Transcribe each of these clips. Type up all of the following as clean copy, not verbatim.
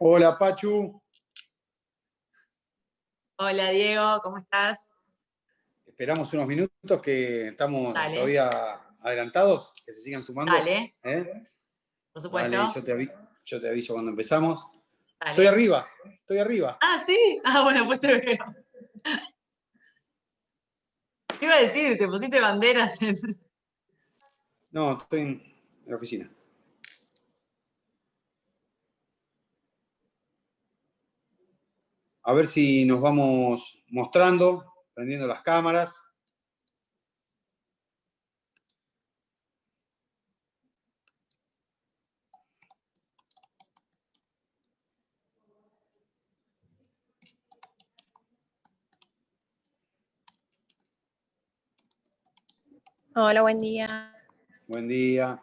Hola, Pachu. Hola Diego, ¿cómo estás? Esperamos unos minutos que estamos Dale, todavía adelantados, que se sigan sumando. dale, ¿Eh? por Dale, supuesto. yo te aviso cuando empezamos. Estoy Dale. arriba, estoy arriba. Ah, ¿sí? Ah, bueno, pues te veo. ¿Qué iba a decir? Te pusiste banderas en... No, estoy en la oficina. A ver si nos vamos mostrando, prendiendo las cámaras. Hola, buen día. Buen día.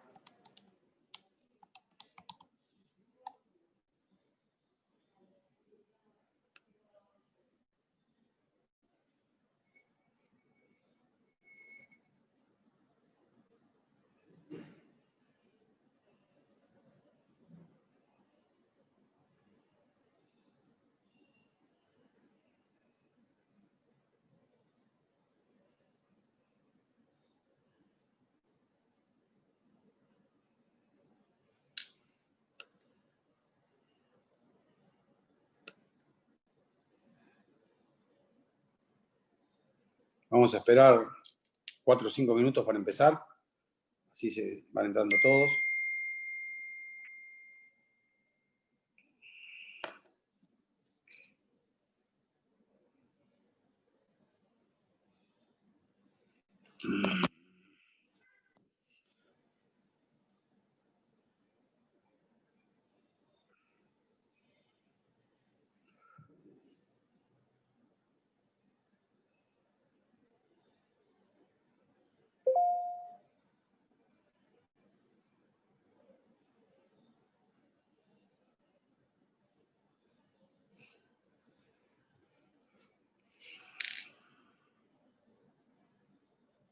Vamos a esperar 4 o 5 minutos para empezar. Así se van entrando todos.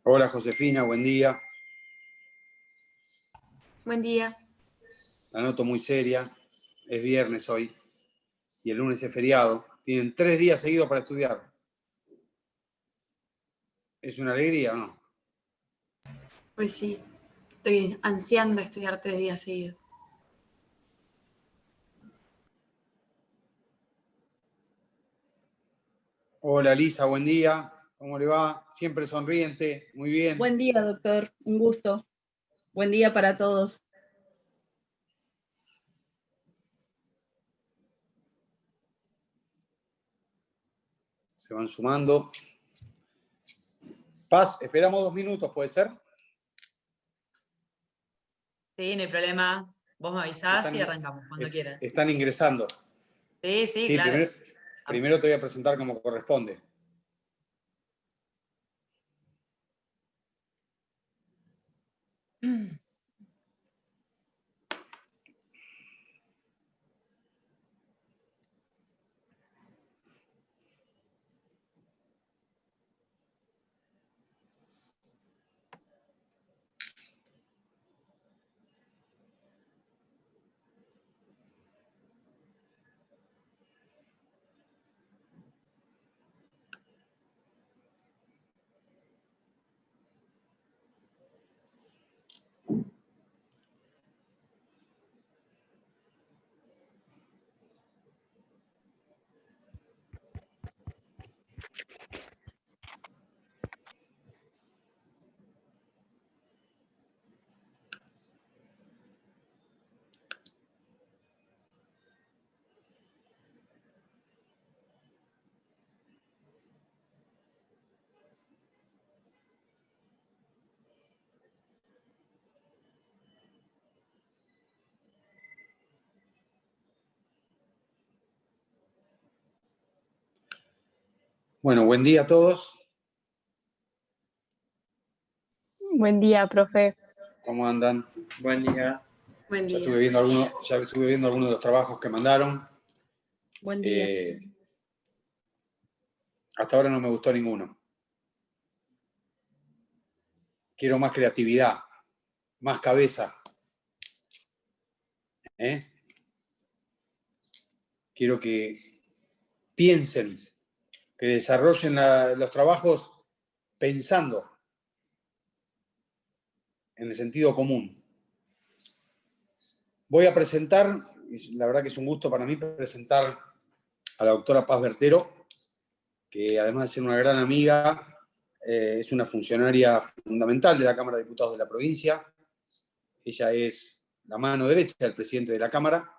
Hola, Josefina, buen día. Buen día. La noto muy seria. Es viernes hoy y el lunes es feriado. Tienen 3 días seguidos para estudiar. ¿Es una alegría o no? Pues sí, estoy ansiando estudiar 3 días seguidos. Hola, Lisa, buen día. ¿Cómo le va? Siempre sonriente. Muy bien. Buen día, doctor. Un gusto. Buen día para todos. Se van sumando. Paz, esperamos 2 minutos, ¿puede ser? Sí, no hay problema. Vos me avisás y arrancamos cuando quieras. Están ingresando. Sí, sí, claro. Primero te voy a presentar como corresponde. Bueno, buen día a todos. Buen día, profe. ¿Cómo andan? Buen día. Buen Ya día. estuve viendo algunos de los trabajos que mandaron. Buen día. Hasta ahora no me gustó ninguno. Quiero más creatividad, más cabeza. ¿Eh? quiero que piensen, que desarrollen los trabajos pensando en el sentido común. Voy a presentar, y la verdad que es un gusto para mí presentar a la doctora Paz Bertero, que además de ser una gran amiga, es una funcionaria fundamental de la Cámara de Diputados de la provincia. Ella es la mano derecha del presidente de la Cámara,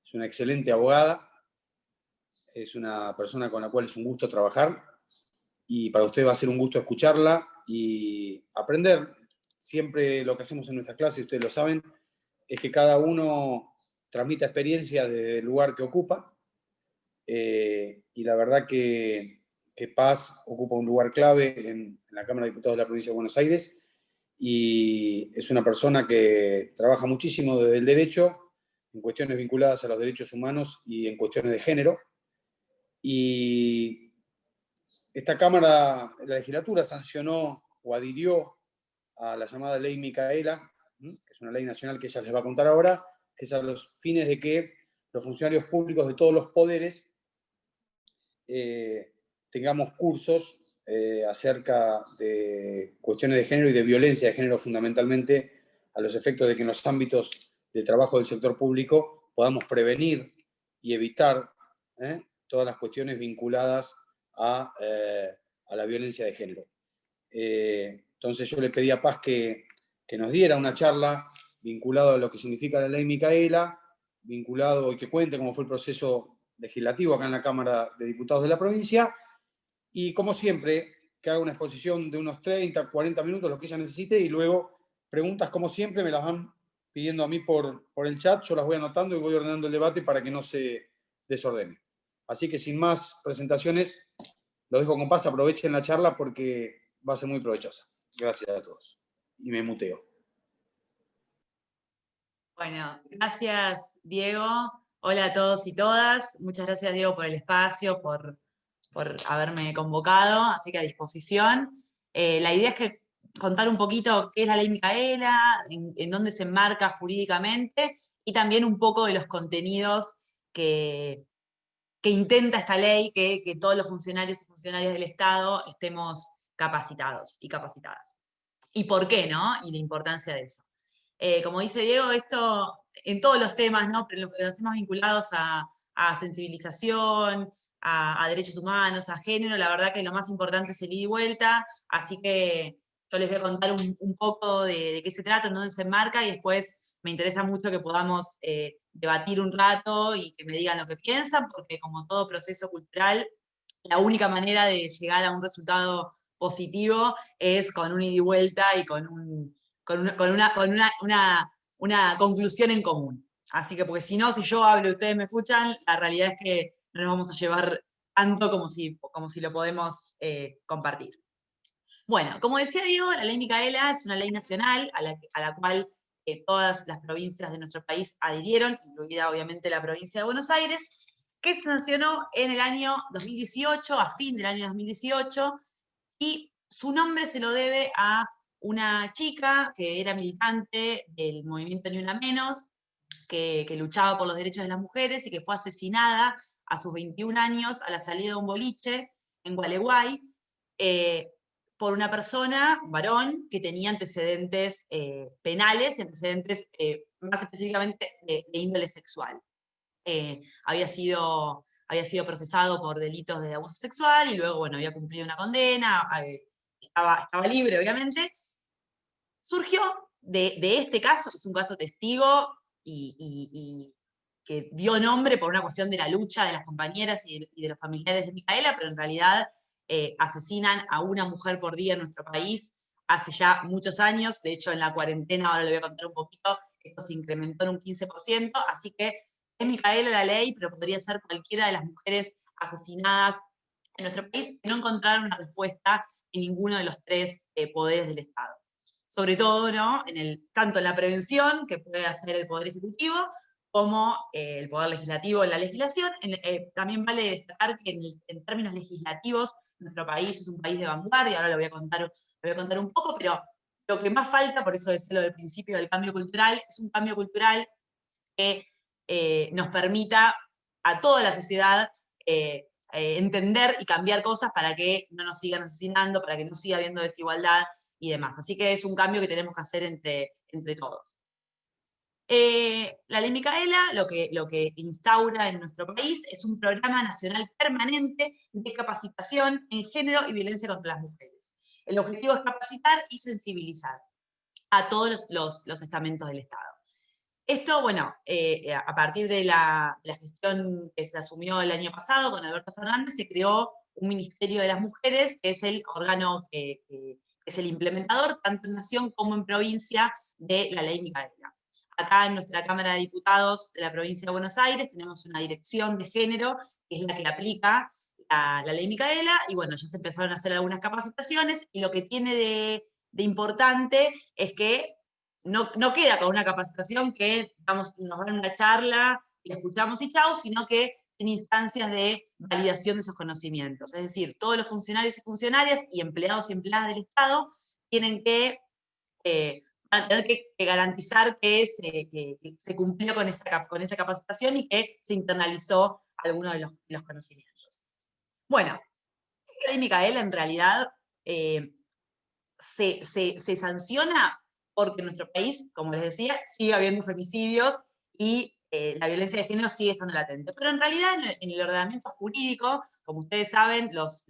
es una excelente abogada, es una persona con la cual es un gusto trabajar, y para usted va a ser un gusto escucharla y aprender. Siempre lo que hacemos en nuestras clases, ustedes lo saben, es que cada uno transmita experiencias desde el lugar que ocupa, y la verdad que Paz ocupa un lugar clave en la Cámara de Diputados de la Provincia de Buenos Aires, y es una persona que trabaja muchísimo desde el derecho, en cuestiones vinculadas a los derechos humanos y en cuestiones de género. Y esta Cámara, la legislatura, sancionó o adhirió a la llamada Ley Micaela, que es una ley nacional que ella les va a contar ahora, que es a los fines de que los funcionarios públicos de todos los poderes tengamos cursos acerca de cuestiones de género y de violencia de género, fundamentalmente a los efectos de que en los ámbitos de trabajo del sector público podamos prevenir y evitar todas las cuestiones vinculadas a la violencia de género. Entonces yo le pedí a Paz que nos diera una charla vinculada a lo que significa la ley Micaela, vinculado y que cuente cómo fue el proceso legislativo acá en la Cámara de Diputados de la provincia, y como siempre, que haga una exposición de unos 30, 40 minutos, lo que ella necesite, y luego preguntas, como siempre, me las van pidiendo a mí por el chat, yo las voy anotando y voy ordenando el debate para que no se desordene. Así que sin más presentaciones, lo dejo con Paz, aprovechen la charla porque va a ser muy provechosa. Gracias a todos. Y me muteo. Bueno, gracias, Diego. Hola a todos y todas. Muchas gracias, Diego, por el espacio, por haberme convocado, así que a disposición. La idea es que contar un poquito qué es la ley Micaela, en dónde se enmarca jurídicamente, y también un poco de los contenidos que intenta esta ley, que todos los funcionarios y funcionarias del Estado estemos capacitados y capacitadas. ¿Y por qué, no? Y la importancia de eso. Como dice Diego, esto en todos los temas, ¿no? Pero los temas vinculados a sensibilización, a derechos humanos, a género, la verdad que lo más importante es el ida y vuelta, así que yo les voy a contar un poco de qué se trata, en dónde se enmarca, y después me interesa mucho que podamos debatir un rato y que me digan lo que piensan, porque como todo proceso cultural, la única manera de llegar a un resultado positivo es con un ida y vuelta y con una conclusión en común. Así que, porque si no, si yo hablo y ustedes me escuchan, la realidad es que no nos vamos a llevar tanto como si lo podemos compartir. Bueno, como decía Diego, la ley Micaela es una ley nacional a la cual todas las provincias de nuestro país adhirieron, incluida obviamente la provincia de Buenos Aires, que se sancionó en el año 2018, a fin del año 2018, y su nombre se lo debe a una chica que era militante del movimiento Ni Una Menos, que luchaba por los derechos de las mujeres y que fue asesinada a sus 21 años a la salida de un boliche en Gualeguay, por una persona, un varón, que tenía antecedentes penales, antecedentes más específicamente de índole sexual. Había sido procesado por delitos de abuso sexual y luego, bueno, había cumplido una condena, estaba libre, obviamente. Surgió de este caso, que es un caso testigo y que dio nombre por una cuestión de la lucha de las compañeras y de los familiares de Micaela, pero en realidad asesinan a una mujer por día en nuestro país hace ya muchos años. De hecho, en la cuarentena, ahora le voy a contar un poquito, esto se incrementó en un 15%, así que es Micaela la ley, pero podría ser cualquiera de las mujeres asesinadas en nuestro país que no encontraron una respuesta en ninguno de los tres poderes del Estado. Sobre todo, ¿no? Tanto en la prevención, que puede hacer el Poder Ejecutivo, como el Poder Legislativo en la legislación. También vale destacar que en términos legislativos, nuestro país es un país de vanguardia, ahora lo voy a contar un poco, pero lo que más falta, por eso decía lo del principio del cambio cultural, es un cambio cultural que nos permita a toda la sociedad entender y cambiar cosas para que no nos sigan asesinando, para que no siga habiendo desigualdad y demás. Así que es un cambio que tenemos que hacer entre todos. La Ley Micaela lo que instaura en nuestro país es un programa nacional permanente de capacitación en género y violencia contra las mujeres. El objetivo es capacitar y sensibilizar a todos los estamentos del Estado. Esto, bueno, a partir de la gestión que se asumió el año pasado con Alberto Fernández, se creó un Ministerio de las Mujeres, que es el órgano que es el implementador, tanto en nación como en provincia, de la Ley Micaela. Acá en nuestra Cámara de Diputados de la provincia de Buenos Aires tenemos una dirección de género, que es la que aplica la Ley Micaela, y bueno, ya se empezaron a hacer algunas capacitaciones, y lo que tiene de importante es que no queda con una capacitación que nos dan una charla y la escuchamos y chau, sino que en instancias de validación de esos conocimientos. Es decir, todos los funcionarios y funcionarias y empleados y empleadas del Estado tienen que van a tener que garantizar que se cumplió con esa capacitación y que se internalizó algunos de los conocimientos. Bueno, la Ley Micaela en realidad se sanciona porque en nuestro país, como les decía, sigue habiendo femicidios y la violencia de género sigue estando latente. Pero en realidad en el ordenamiento jurídico, como ustedes saben, los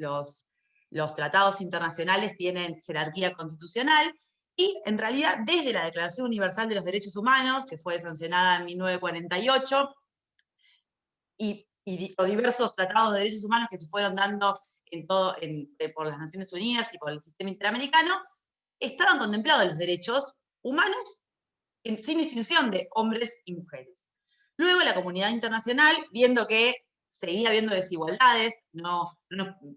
tratados internacionales tienen jerarquía constitucional, y en realidad desde la Declaración Universal de los Derechos Humanos, que fue sancionada en 1948, y los diversos tratados de derechos humanos que se fueron dando por las Naciones Unidas y por el sistema interamericano, estaban contemplados los derechos humanos sin distinción de hombres y mujeres. Luego la comunidad internacional, viendo que seguía habiendo desigualdades,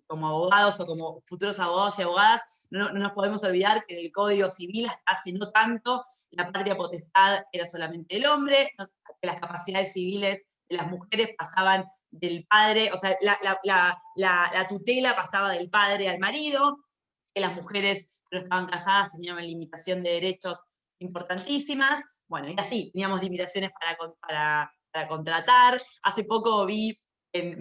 como abogados o como futuros abogados y abogadas, no nos podemos olvidar que en el Código Civil hace no tanto la patria potestad era solamente del hombre, que las capacidades civiles de las mujeres pasaban del padre, o sea, la tutela pasaba del padre al marido, que las mujeres que no estaban casadas tenían una limitación de derechos importantísimas. Bueno, y así, teníamos limitaciones para contratar. Hace poco mi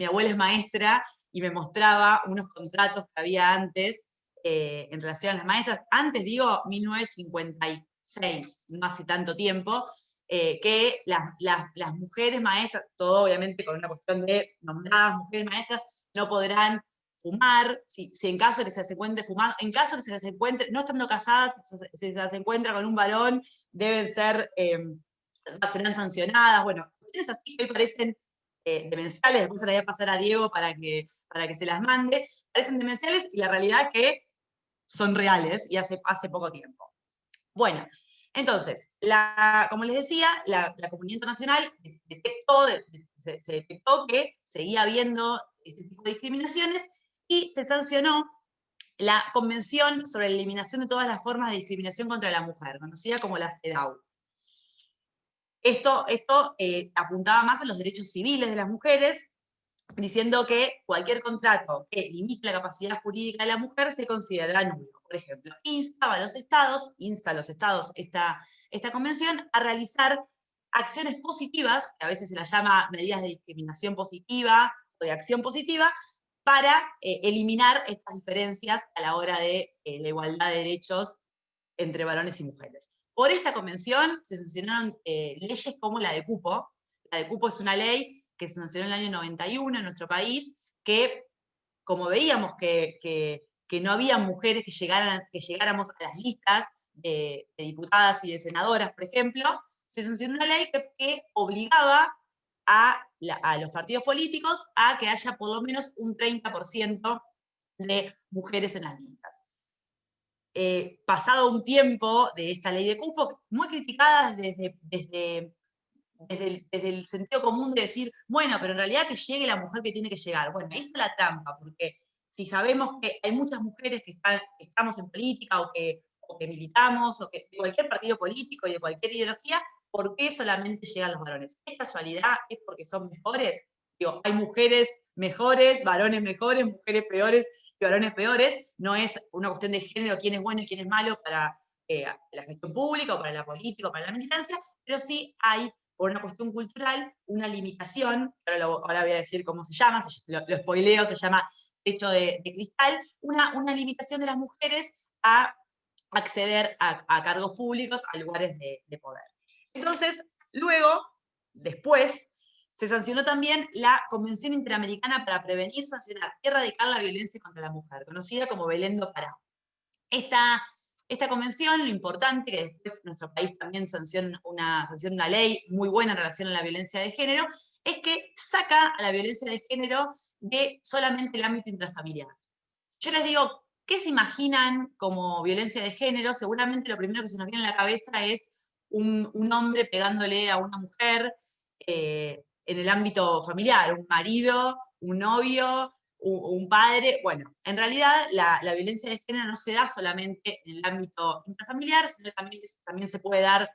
abuela es maestra y me mostraba unos contratos que había antes en relación a las maestras. Antes, digo, 1956, no hace tanto tiempo, que las mujeres maestras, todo obviamente con una cuestión de nombradas mujeres maestras, no podrán fumar, si en caso de que se las encuentre fumando, en caso de que se las encuentre, no estando casadas, si se las encuentra con un varón, serán sancionadas. Bueno, cuestiones así que hoy parecen demenciales, después se las voy a pasar a Diego para que se las mande, parecen demenciales y la realidad es que son reales y hace poco tiempo. Bueno, entonces, como les decía, la comunidad internacional se detectó que seguía habiendo este tipo de discriminaciones y se sancionó la Convención sobre la Eliminación de todas las formas de discriminación contra la mujer, conocida como la CEDAW. Esto apuntaba más a los derechos civiles de las mujeres, diciendo que cualquier contrato que limite la capacidad jurídica de la mujer se considerará nulo. Por ejemplo, insta a los estados esta convención a realizar acciones positivas, que a veces se las llama medidas de discriminación positiva o de acción positiva, para eliminar estas diferencias a la hora de la igualdad de derechos entre varones y mujeres. Por esta convención se sancionaron leyes como la de cupo. La de cupo es una ley que se sancionó en el año 91 en nuestro país, que como veíamos que no había mujeres que llegáramos a las listas de diputadas y de senadoras, por ejemplo, se sancionó una ley que obligaba a los partidos políticos a que haya por lo menos un 30% de mujeres en las listas. Pasado un tiempo de esta ley de cupo, muy criticada desde el sentido común de decir, bueno, pero en realidad que llegue la mujer que tiene que llegar. Bueno, ahí está la trampa, porque si sabemos que hay muchas mujeres que estamos en política o que militamos, o que de cualquier partido político y de cualquier ideología, ¿por qué solamente llegan los varones? ¿Es casualidad? ¿Es porque son mejores? Digo, hay mujeres mejores, varones mejores, mujeres peores y varones peores. No es una cuestión de género, quién es bueno y quién es malo para la gestión pública, o para la política, o para la militancia, pero sí hay por una cuestión cultural, una limitación, ahora voy a decir cómo se llama, lo spoileo, se llama techo de cristal, una limitación de las mujeres a acceder a cargos públicos, a lugares de poder. Entonces, luego, después, se sancionó también la Convención Interamericana para Prevenir, Sancionar y Erradicar la Violencia contra la Mujer, conocida como Belén do Pará. Esta convención, lo importante, que después nuestro país también sanciona una ley muy buena en relación a la violencia de género, es que saca a la violencia de género de solamente el ámbito intrafamiliar. Yo les digo, ¿qué se imaginan como violencia de género? Seguramente lo primero que se nos viene a la cabeza es un hombre pegándole a una mujer en el ámbito familiar, un marido, un novio, un padre. Bueno, en realidad la violencia de género no se da solamente en el ámbito intrafamiliar, sino también se puede dar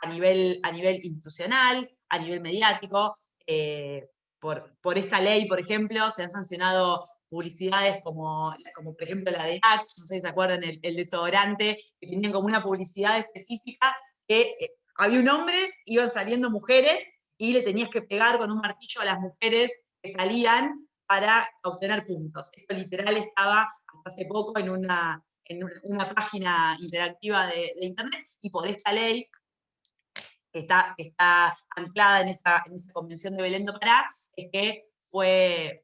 a nivel institucional, a nivel mediático. Por esta ley, por ejemplo, se han sancionado publicidades como por ejemplo la de Axe, no sé si se acuerdan, el desodorante, que tenían como una publicidad específica que había un hombre, iban saliendo mujeres, y le tenías que pegar con un martillo a las mujeres que salían para obtener puntos. Esto literal estaba hasta hace poco en una página interactiva de internet, y por esta ley, que está anclada en esta Convención de Belén do Pará, es que fue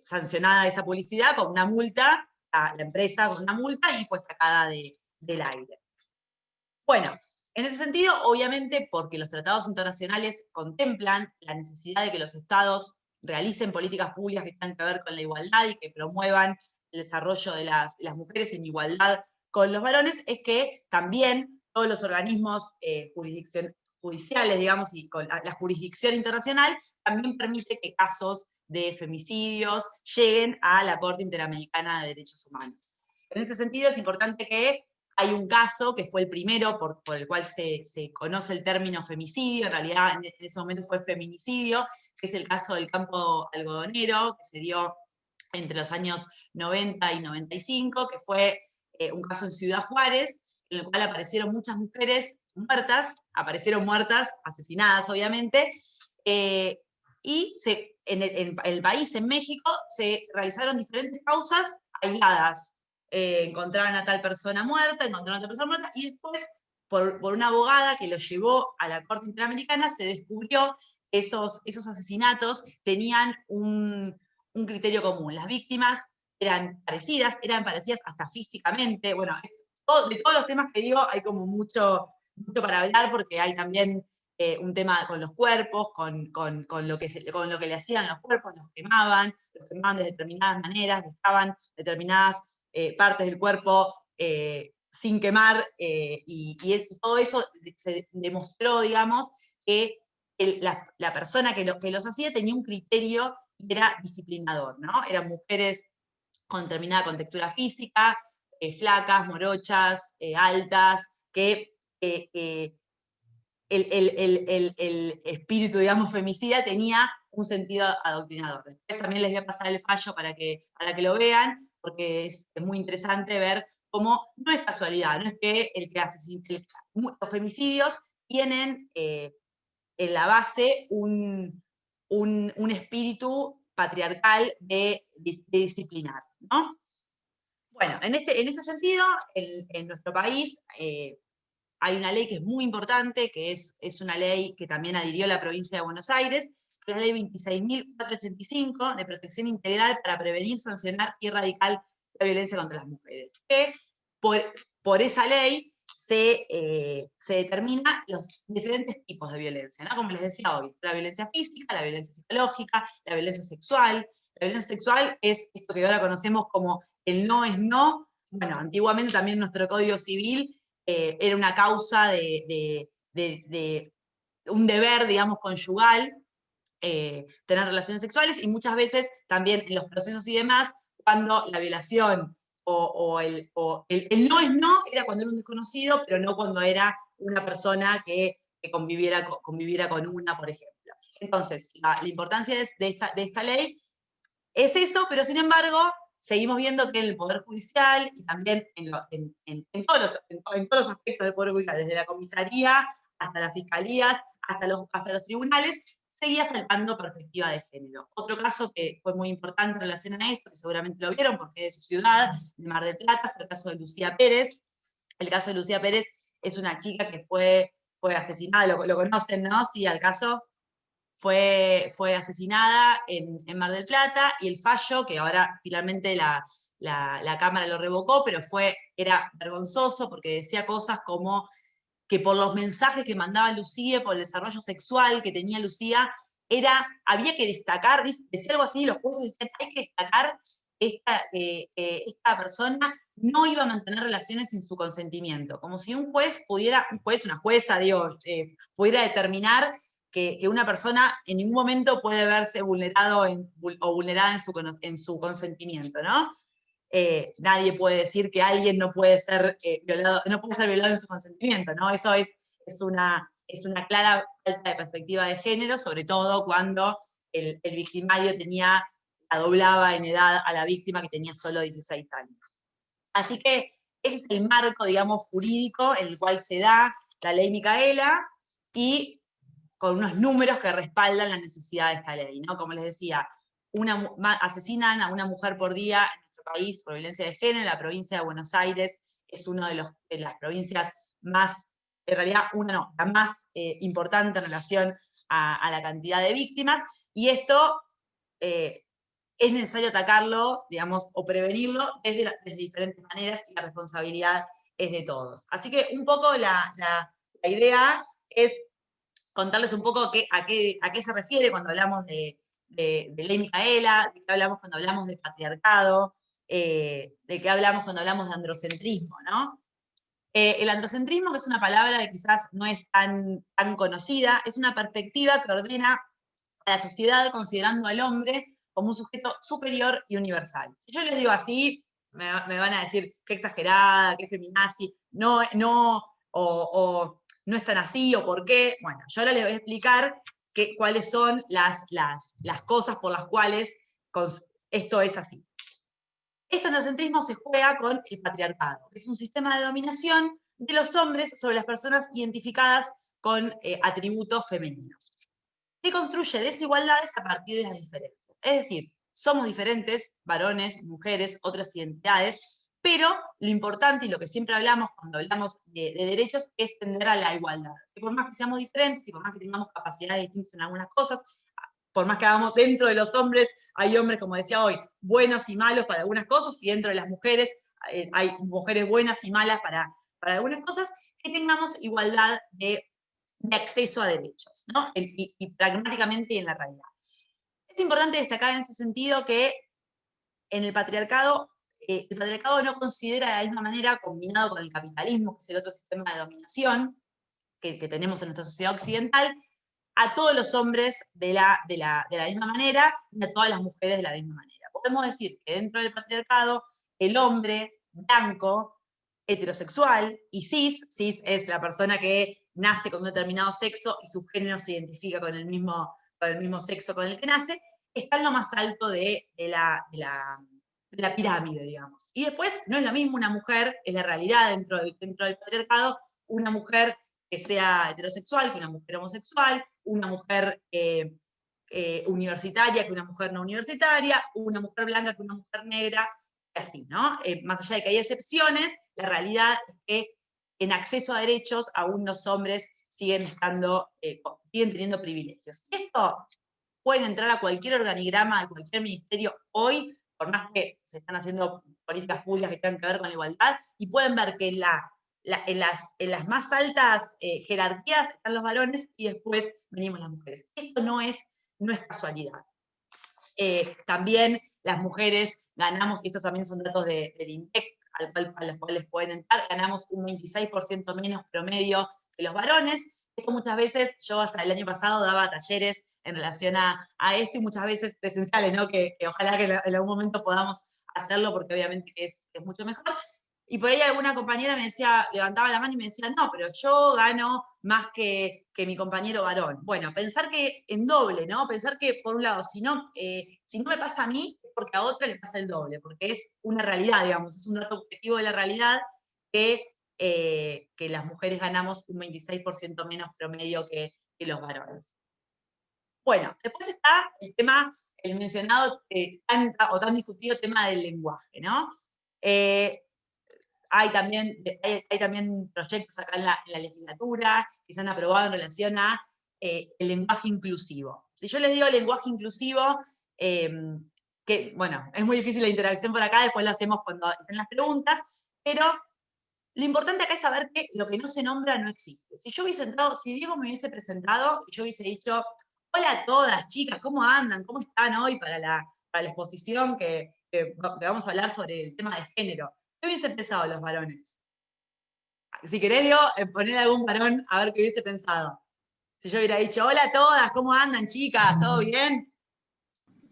sancionada esa publicidad con una multa, la empresa con una multa, y fue sacada del aire. Bueno, en ese sentido, obviamente, porque los tratados internacionales contemplan la necesidad de que los estados realicen políticas públicas que tengan que ver con la igualdad y que promuevan el desarrollo de las mujeres en igualdad con los varones, es que también todos los organismos judiciales, digamos, y con la jurisdicción internacional, también permite que casos de femicidios lleguen a la Corte Interamericana de Derechos Humanos. En ese sentido, es importante que hay un caso que fue el primero por el cual se conoce el término femicidio, en realidad en ese momento fue feminicidio, que es el caso del campo algodonero, que se dio entre los años 90 y 95, que fue un caso en Ciudad Juárez, en el cual aparecieron muchas mujeres aparecieron muertas, asesinadas obviamente, y en el país, en México, se realizaron diferentes causas aisladas. Encontraban a tal persona muerta, y después, por una abogada que lo llevó a la Corte Interamericana, se descubrió que esos asesinatos tenían un criterio común. Las víctimas eran parecidas hasta físicamente. Bueno, de todos los temas que digo, hay como mucho para hablar, porque hay también un tema con los cuerpos, con lo que le hacían los cuerpos, los quemaban de determinadas maneras, dejaban determinadas partes del cuerpo sin quemar, y todo eso se demostró, digamos, que la persona que los hacía tenía un criterio y era disciplinador, ¿no? Eran mujeres con determinada contextura física, flacas, morochas, altas, que el espíritu, digamos, femicida tenía un sentido adoctrinador. Después también les voy a pasar el fallo para que lo vean, porque es muy interesante ver cómo no es casualidad, no es que los femicidios tienen en la base un espíritu patriarcal de disciplinar, ¿no? Bueno, en este sentido, en nuestro país hay una ley que es muy importante, que es una ley que también adhirió la provincia de Buenos Aires, que es la ley 26.485 de protección integral para prevenir, sancionar y erradicar la violencia contra las mujeres. Que por esa ley se determinan los diferentes tipos de violencia, ¿no? Como les decía hoy, la violencia física, la violencia psicológica, la violencia sexual. La violencia sexual es esto que ahora conocemos como el no es no. Bueno, antiguamente también nuestro Código Civil era una causa de un deber, digamos, conyugal, tener relaciones sexuales, y muchas veces también en los procesos y demás, cuando la violación o el no es no, era cuando era un desconocido, pero no cuando era una persona que conviviera con una, por ejemplo. Entonces, la importancia de esta ley es eso, pero sin embargo, seguimos viendo que en el Poder Judicial, y también en todos los aspectos del Poder Judicial, desde la comisaría hasta las fiscalías, hasta los tribunales, seguía faltando perspectiva de género. Otro caso que fue muy importante en relación a esto, que seguramente lo vieron porque es de su ciudad, de Mar del Plata, fue el caso de Lucía Pérez. El caso de Lucía Pérez es una chica que fue asesinada, lo conocen, ¿no? Sí, al caso. Fue asesinada en Mar del Plata, y el fallo, que ahora finalmente la Cámara lo revocó, pero era vergonzoso porque decía cosas como que por los mensajes que mandaba Lucía, por el desarrollo sexual que tenía Lucía, había que destacar, decía algo así, los jueces decían, hay que destacar esta persona no iba a mantener relaciones sin su consentimiento, como si un juez, una jueza, pudiera determinar que una persona en ningún momento puede verse vulnerado o vulnerada en su consentimiento, ¿no? Nadie puede decir que alguien no puede ser violado en su consentimiento, ¿no? Eso es una clara falta de perspectiva de género, sobre todo cuando el victimario la doblaba en edad a la víctima, que tenía solo 16 años. Así que ese es el marco, digamos, jurídico en el cual se da la ley Micaela, y con unos números que respaldan la necesidad de esta ley, ¿no? Como les decía, asesinan a una mujer por día en nuestro país por violencia de género. La provincia de Buenos Aires es una de las provincias más, en realidad, la más importante en relación a la cantidad de víctimas, y esto es necesario atacarlo, digamos, o prevenirlo desde diferentes maneras, y la responsabilidad es de todos. Así que un poco la idea es contarles un poco a qué se refiere cuando hablamos de ley Micaela, de qué hablamos cuando hablamos de patriarcado, de qué hablamos cuando hablamos de androcentrismo, ¿no? El androcentrismo, que es una palabra que quizás no es tan conocida, es una perspectiva que ordena a la sociedad considerando al hombre como un sujeto superior y universal. Si yo les digo así, me van a decir qué exagerada, qué feminazi, no, o no es tan así, o por qué. Bueno, yo ahora les voy a explicar cuáles son las cosas por las cuales esto es así. Este androcentrismo se juega con el patriarcado, que es un sistema de dominación de los hombres sobre las personas identificadas con atributos femeninos, que construye desigualdades a partir de las diferencias. Es decir, somos diferentes, varones, mujeres, otras identidades, pero lo importante y lo que siempre hablamos cuando hablamos de derechos es tender a la igualdad. Que por más que seamos diferentes y por más que tengamos capacidades distintas en algunas cosas, por más que hagamos dentro de los hombres, hay hombres, como decía hoy, buenos y malos para algunas cosas, y dentro de las mujeres hay mujeres buenas y malas para algunas cosas, que tengamos igualdad de acceso a derechos, ¿no? Y pragmáticamente y en la realidad. Es importante destacar en este sentido que en el patriarcado no considera de la misma manera, combinado con el capitalismo, que es el otro sistema de dominación que tenemos en nuestra sociedad occidental, a todos los hombres de la misma manera y a todas las mujeres de la misma manera. Podemos decir que dentro del patriarcado, el hombre blanco, heterosexual y cis es la persona que nace con un determinado sexo y su género se identifica con el mismo sexo con el que nace, está en lo más alto de la pirámide, digamos. Y después no es lo mismo una mujer, es la realidad dentro del patriarcado, una mujer que sea heterosexual que una mujer homosexual, una mujer universitaria que una mujer no universitaria, una mujer blanca que una mujer negra, y así, ¿no? Más allá de que hay excepciones, la realidad es que en acceso a derechos aún los hombres siguen teniendo privilegios. Esto pueden entrar a cualquier organigrama de cualquier ministerio hoy, por más que se están haciendo políticas públicas que tengan que ver con la igualdad, y pueden ver que en las más altas jerarquías están los varones y después venimos las mujeres. Esto no es casualidad. También las mujeres ganamos, y estos también son datos del INDEC, a los cuales pueden entrar, ganamos un 26% menos promedio que los varones. Esto muchas veces, yo hasta el año pasado daba talleres en relación a esto, y muchas veces presenciales, ¿no? Que ojalá que en algún momento podamos hacerlo, porque obviamente es mucho mejor. Y por ahí alguna compañera me decía, levantaba la mano y me decía, no, pero yo gano más que mi compañero varón. Bueno, pensar que en doble, ¿no? Pensar que, por un lado, si no me pasa a mí, es porque a otra le pasa el doble, porque es una realidad, digamos, es un dato objetivo de la realidad que que las mujeres ganamos un 26% menos promedio que los varones. Bueno, después está el tema, el mencionado tan discutido tema del lenguaje, ¿no? Hay también proyectos acá en la legislatura que se han aprobado en relación a el lenguaje inclusivo. Si yo les digo lenguaje inclusivo, que, bueno, es muy difícil la interacción por acá, después lo hacemos cuando hacen las preguntas, pero lo importante acá es saber que lo que no se nombra no existe. Si Diego me hubiese presentado y yo hubiese dicho, hola a todas, chicas, ¿cómo andan? ¿Cómo están hoy para la exposición que vamos a hablar sobre el tema de género? ¿Qué hubiese pensado los varones? Si querés, Diego, poner algún varón a ver qué hubiese pensado. Si yo hubiera dicho, hola a todas, ¿cómo andan, chicas? ¿Todo bien?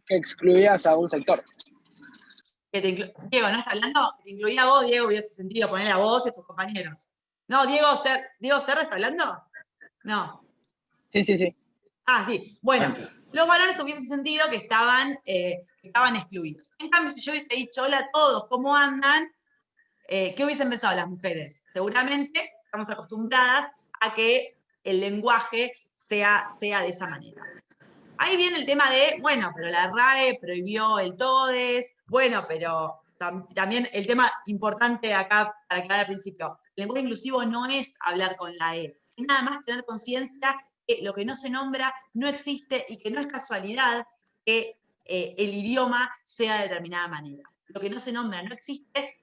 Que excluías a un sector. Diego, ¿no está hablando? Que te incluía a vos, Diego, hubiese sentido poner a vos y a tus compañeros. No, Diego Cerda está hablando. No. Sí. Ah, sí. Bueno, los varones hubiesen sentido que estaban excluidos. En cambio, si yo hubiese dicho, hola a todos, ¿cómo andan? ¿Qué hubiesen pensado las mujeres? Seguramente estamos acostumbradas a que el lenguaje sea de esa manera. Ahí viene el tema de, bueno, pero la RAE prohibió el todes, bueno, pero también el tema importante acá, para aclarar al principio, el lenguaje inclusivo no es hablar con la E, es nada más tener conciencia que lo que no se nombra no existe y que no es casualidad que el idioma sea de determinada manera. Lo que no se nombra no existe,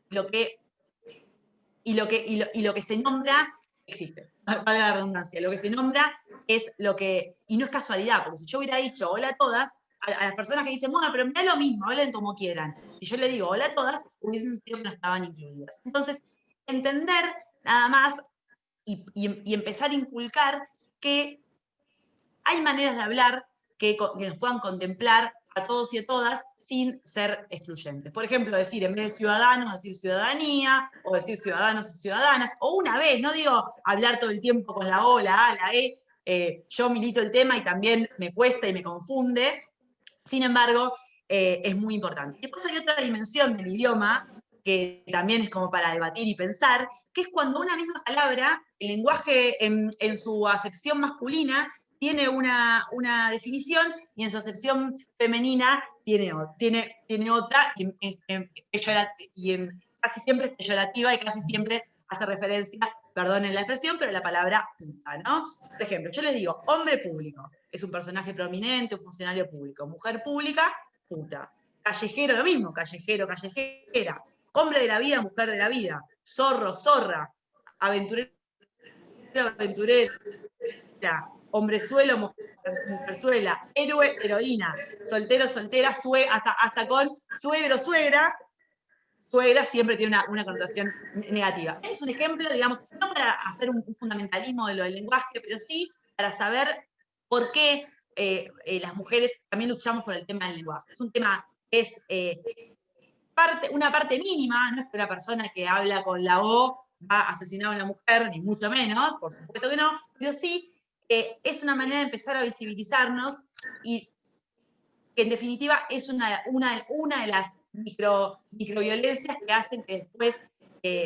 y lo que se nombra existe. Valga la redundancia. Lo que se nombra es lo que. Y no es casualidad, porque si yo hubiera dicho hola a todas, a las personas que dicen, bueno, pero me da lo mismo, hablen como quieran. Si yo le digo hola a todas, hubiesen sentido que no estaban incluidas. Entonces, entender nada más y empezar a inculcar que hay maneras de hablar que nos puedan contemplar a todos y a todas sin ser excluyentes. Por ejemplo, decir en vez de ciudadanos, decir ciudadanía, o decir ciudadanos y ciudadanas, o una vez, no digo hablar todo el tiempo con la O, la A, la E, yo milito el tema y también me cuesta y me confunde, sin embargo, es muy importante. Después hay otra dimensión del idioma que también es como para debatir y pensar, que es cuando una misma palabra, el lenguaje en su acepción masculina, tiene una definición y en su acepción femenina tiene otra y casi siempre es peyorativa y casi siempre hace referencia, perdonen la expresión, pero la palabra puta, ¿no? Por ejemplo, yo les digo, hombre público, es un personaje prominente, un funcionario público. Mujer pública, puta. Callejero, lo mismo, callejero, callejera. Hombre de la vida, mujer de la vida. Zorro, zorra. Aventurero, aventurera. Hombrezuelo, mujerzuela. Héroe, heroína. Soltero, soltera, hasta con suegro, suegra. Suegra siempre tiene una connotación negativa. Es un ejemplo, digamos, no para hacer un fundamentalismo de lo del lenguaje, pero sí para saber por qué las mujeres también luchamos por el tema del lenguaje. Es un tema que es una parte mínima, no es que una persona que habla con la O va a asesinar a una mujer, ni mucho menos, por supuesto que no, pero sí es una manera de empezar a visibilizarnos y que en definitiva es una de las microviolencias que hacen que después,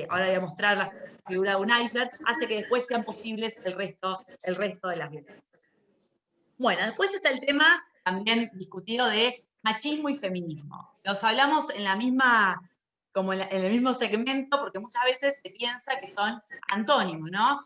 ahora voy a mostrar la figura de un iceberg, hace que después sean posibles el resto de las violencias. Bueno, después está el tema también discutido de machismo y feminismo. Los hablamos en la misma, como en el mismo segmento, porque muchas veces se piensa que son antónimos, ¿no?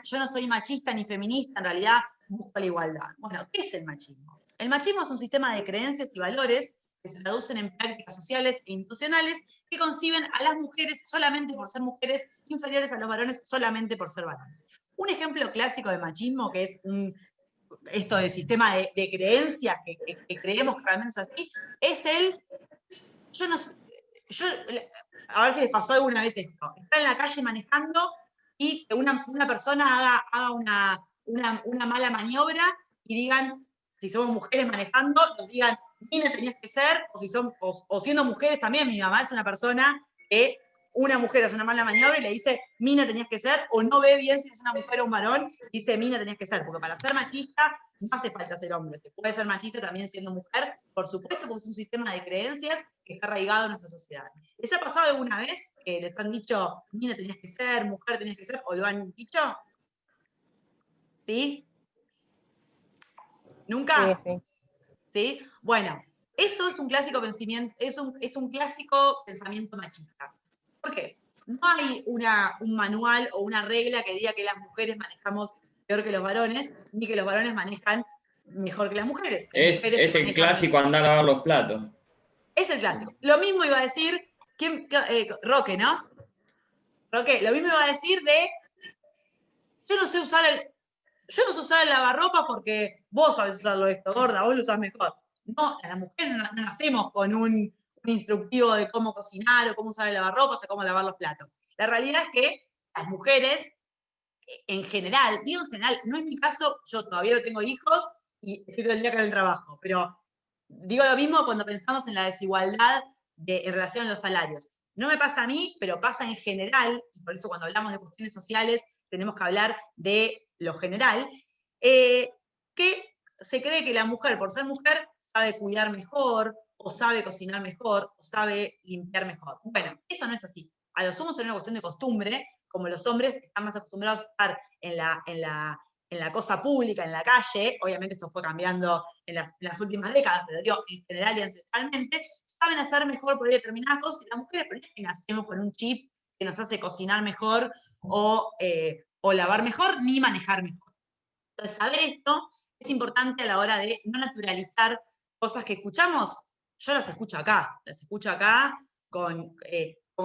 Yo no soy machista ni feminista, en realidad busco la igualdad. Bueno, ¿qué es el machismo? El machismo es un sistema de creencias y valores que se traducen en prácticas sociales e institucionales que conciben a las mujeres solamente por ser mujeres, inferiores a los varones solamente por ser varones. Un ejemplo clásico de machismo, que es esto del sistema de creencias que creemos que realmente es así, es a ver si les pasó alguna vez esto, estar en la calle manejando y que una persona haga una mala maniobra y digan, si somos mujeres manejando, nos digan, Mina tenías que ser, o siendo mujeres también, mi mamá es una persona que una mujer hace una mala maniobra y le dice, Mina tenías que ser, o no ve bien si es una mujer o un varón, dice, Mina tenías que ser, porque para ser machista no hace falta ser hombre, se puede ser machista también siendo mujer, por supuesto, porque es un sistema de creencias que está arraigado en nuestra sociedad. ¿Les ha pasado alguna vez que les han dicho, niña tenías que ser, mujer tenías que ser, o lo han dicho? ¿Sí? ¿Nunca? Sí, sí. ¿Sí? Bueno, eso es un clásico pensamiento, es un clásico pensamiento machista. ¿Por qué? No hay un manual o una regla que diga que las mujeres manejamos peor que los varones, ni que los varones manejan mejor que las mujeres. Hay mujeres Es que el manejan clásico andar a lavar los platos. Es el clásico. Lo mismo iba a decir Roque, ¿no? Roque, lo mismo iba a decir de yo no sé usar el lavarropa porque vos sabés usarlo esto, gorda, vos lo usás mejor. No, las mujeres no nacemos con un instructivo de cómo cocinar o cómo usar el lavarropas o cómo lavar los platos. La realidad es que las mujeres, en general, digo en general, no es mi caso, yo todavía no tengo hijos y estoy todo el día con el trabajo, pero digo lo mismo cuando pensamos en la desigualdad en relación a los salarios. No me pasa a mí, pero pasa en general, y por eso cuando hablamos de cuestiones sociales tenemos que hablar de lo general, que se cree que la mujer, por ser mujer, sabe cuidar mejor, o sabe cocinar mejor, o sabe limpiar mejor. Bueno, eso no es así. A lo sumo es una cuestión de costumbre, como los hombres están más acostumbrados a estar en la cosa pública, en la calle, obviamente esto fue cambiando en las últimas décadas, pero digo, en general y ancestralmente, saben hacer mejor por ahí determinadas cosas, y las mujeres, pero no es que nacemos con un chip que nos hace cocinar mejor o lavar mejor, ni manejar mejor. Entonces, saber esto es importante a la hora de no naturalizar cosas que escuchamos. Yo las escucho acá con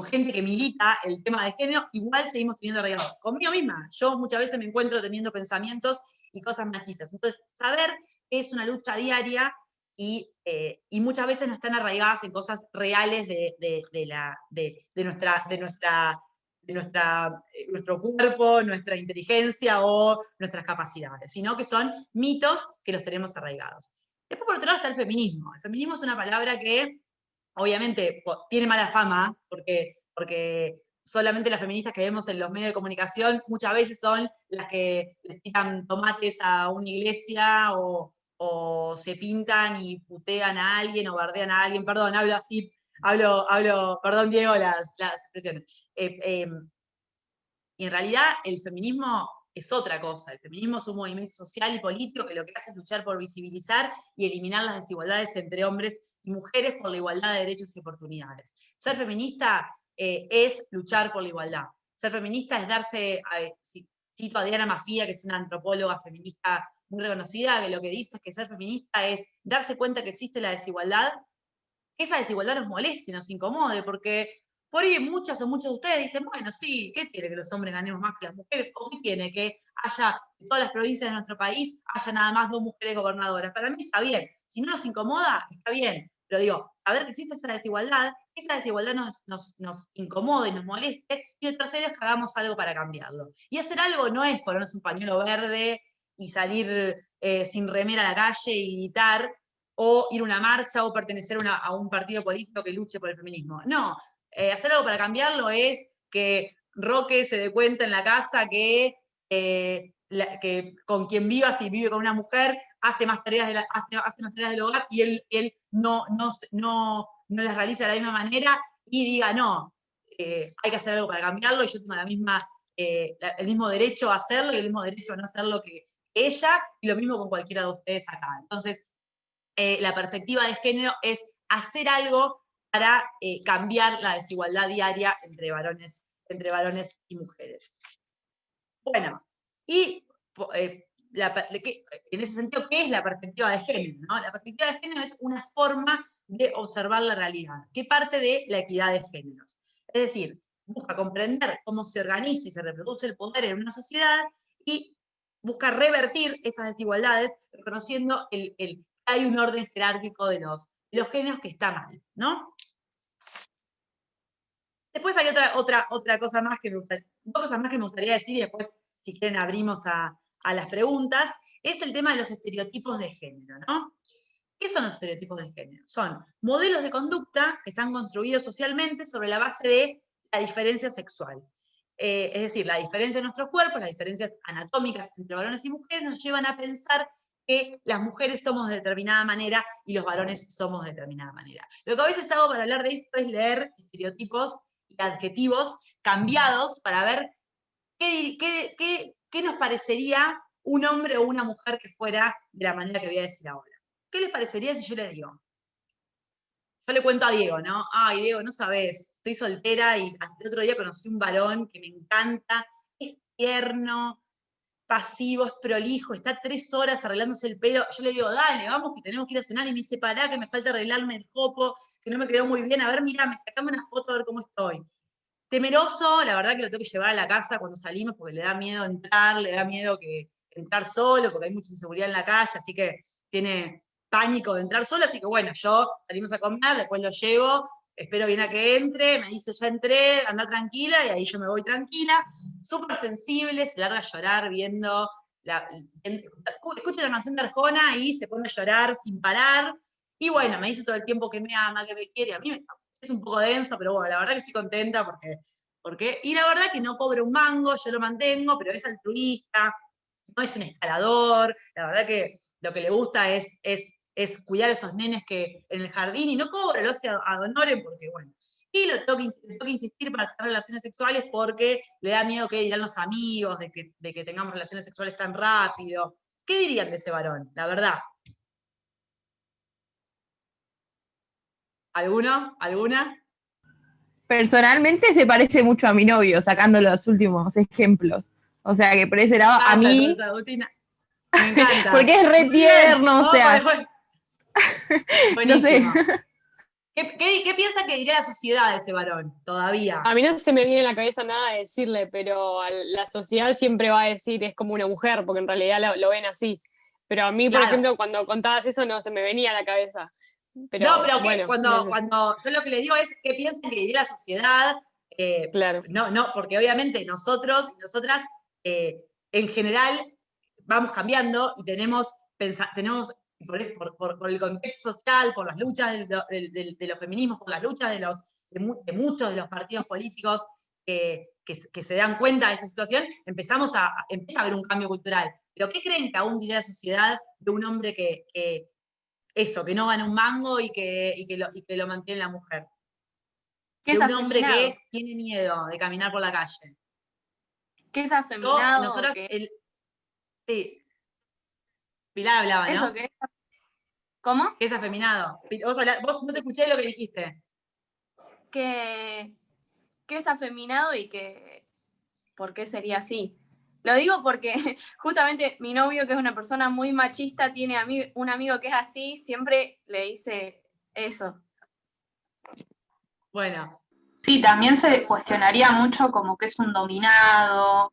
gente que milita el tema de género, igual seguimos teniendo arraigados. Conmigo misma, yo muchas veces me encuentro teniendo pensamientos y cosas machistas. Entonces, saber que es una lucha diaria y muchas veces no están arraigadas en cosas reales de nuestro cuerpo, nuestra inteligencia o nuestras capacidades, sino que son mitos que los tenemos arraigados. Después, por otro lado, está el feminismo. El feminismo es una palabra que obviamente tiene mala fama, porque solamente las feministas que vemos en los medios de comunicación muchas veces son las que les tiran tomates a una iglesia o se pintan y putean a alguien o bardean a alguien. Perdón, hablo así, perdón Diego, las expresiones. Y en realidad el feminismo es otra cosa. El feminismo es un movimiento social y político que lo que hace es luchar por visibilizar y eliminar las desigualdades entre hombres y mujeres por la igualdad de derechos y oportunidades. Ser feminista es luchar por la igualdad. Ser feminista es cito a Diana Mafia, que es una antropóloga feminista muy reconocida, que lo que dice es que ser feminista es darse cuenta que existe la desigualdad, que esa desigualdad nos moleste, nos incomode, porque por ahí muchas o muchos de ustedes dicen, bueno, sí, ¿qué tiene que los hombres ganemos más que las mujeres? ¿O qué tiene que haya, en todas las provincias de nuestro país, haya nada más 2 mujeres gobernadoras? Para mí está bien. Si no nos incomoda, está bien. Pero digo, saber que existe esa desigualdad nos incomode y nos moleste, y lo tercero es que hagamos algo para cambiarlo. Y hacer algo no es ponerse un pañuelo verde y salir sin remera a la calle y gritar, o ir a una marcha o pertenecer a un partido político que luche por el feminismo. No, hacer algo para cambiarlo es que Roque se dé cuenta en la casa que con quien viva, si vive con una mujer, hace más tareas, hace más tareas del hogar y él no las realiza de la misma manera y diga, no, hay que hacer algo para cambiarlo y yo tengo el mismo derecho a hacerlo y el mismo derecho a no hacerlo que ella, y lo mismo con cualquiera de ustedes acá. Entonces, la perspectiva de género es hacer algo para cambiar la desigualdad diaria entre varones y mujeres. Bueno, y en ese sentido, ¿qué es la perspectiva de género? ¿No? La perspectiva de género es una forma de observar la realidad, que parte de la equidad de géneros. Es decir, busca comprender cómo se organiza y se reproduce el poder en una sociedad y busca revertir esas desigualdades, reconociendo que hay un orden jerárquico de los géneros que está mal, ¿no? Después hay otra cosa más que dos cosas más que me gustaría decir, y después, si quieren, abrimos a las preguntas, es el tema de los estereotipos de género, ¿no? ¿Qué son los estereotipos de género? Son modelos de conducta que están construidos socialmente sobre la base de la diferencia sexual. Es decir, la diferencia de nuestros cuerpos, las diferencias anatómicas entre varones y mujeres, nos llevan a pensar que las mujeres somos de determinada manera y los varones somos de determinada manera. Lo que a veces hago para hablar de esto es leer estereotipos y adjetivos cambiados para ver qué nos parecería un hombre o una mujer que fuera de la manera que voy a decir ahora. ¿Qué les parecería si yo le digo? Yo le cuento a Diego, ¿no? Ay, Diego, no sabes, estoy soltera y hasta el otro día conocí un varón que me encanta, es tierno, pasivo, es prolijo, está 3 horas arreglándose el pelo. Yo le digo, dale, vamos, que tenemos que ir a cenar, y me dice, pará, que me falta arreglarme el copo, que no me quedó muy bien. A ver, mirá, sacame una foto a ver cómo estoy. Temeroso, la verdad que lo tengo que llevar a la casa cuando salimos porque le da miedo entrar, le da miedo que entrar solo, porque hay mucha inseguridad en la calle, así que tiene pánico de entrar solo, así que bueno, yo salimos a comer, después lo llevo, espero bien a que entre, me dice ya entré, anda tranquila, y ahí yo me voy tranquila, súper sensible, se larga a llorar viendo, escucha la canción de Arjona y se pone a llorar sin parar, y bueno, me dice todo el tiempo que me ama, que me quiere, a mí es un poco denso, pero bueno, la verdad que estoy contenta y la verdad que no cobra un mango, yo lo mantengo, pero es altruista, no es un escalador, la verdad que lo que le gusta es cuidar a esos nenes que en el jardín, y no cobra, lo hace ad honorem porque bueno. Y le tengo que insistir para tener relaciones sexuales porque le da miedo que dirán los amigos de que tengamos relaciones sexuales tan rápido. ¿Qué dirían de ese varón? La verdad. ¿Alguno? ¿Alguna? Personalmente se parece mucho a mi novio, sacando los últimos ejemplos. O sea que por ese lado, a mí, Agustina. Me encanta. porque es re Muy bien. tierno, o sea, no sé. Buenísimo. ¿Qué piensa que diría la sociedad de ese varón todavía? A mí no se me viene en la cabeza nada de decirle, pero la sociedad siempre va a decir es como una mujer, porque en realidad lo ven así. Pero a mí, por Claro. ejemplo, cuando contabas eso no se me venía a la cabeza. Pero, No, pero bueno, cuando yo lo que le digo es qué piensan que diría la sociedad, claro. no, porque obviamente nosotros y nosotras en general vamos cambiando y tenemos por el contexto social, por las luchas de los feminismos, por las luchas de muchos de los partidos políticos que se dan cuenta de esta situación, empieza a haber un cambio cultural. Pero ¿qué creen que aún diría la sociedad de un hombre que no gana un mango y que lo mantiene la mujer? ¿Qué De es un hombre afeminado? que tiene miedo de caminar por la calle. ¿Qué es afeminado? Nosotras, sí, Pilar hablaba, ¿no? Eso, ¿qué es? ¿Cómo? ¿Qué es afeminado? Vos no te escuché lo que dijiste. Que es afeminado y por qué sería así. Lo digo porque justamente mi novio, que es una persona muy machista, tiene un amigo que es así, siempre le dice eso. Bueno. Sí, también se cuestionaría mucho como que es un dominado,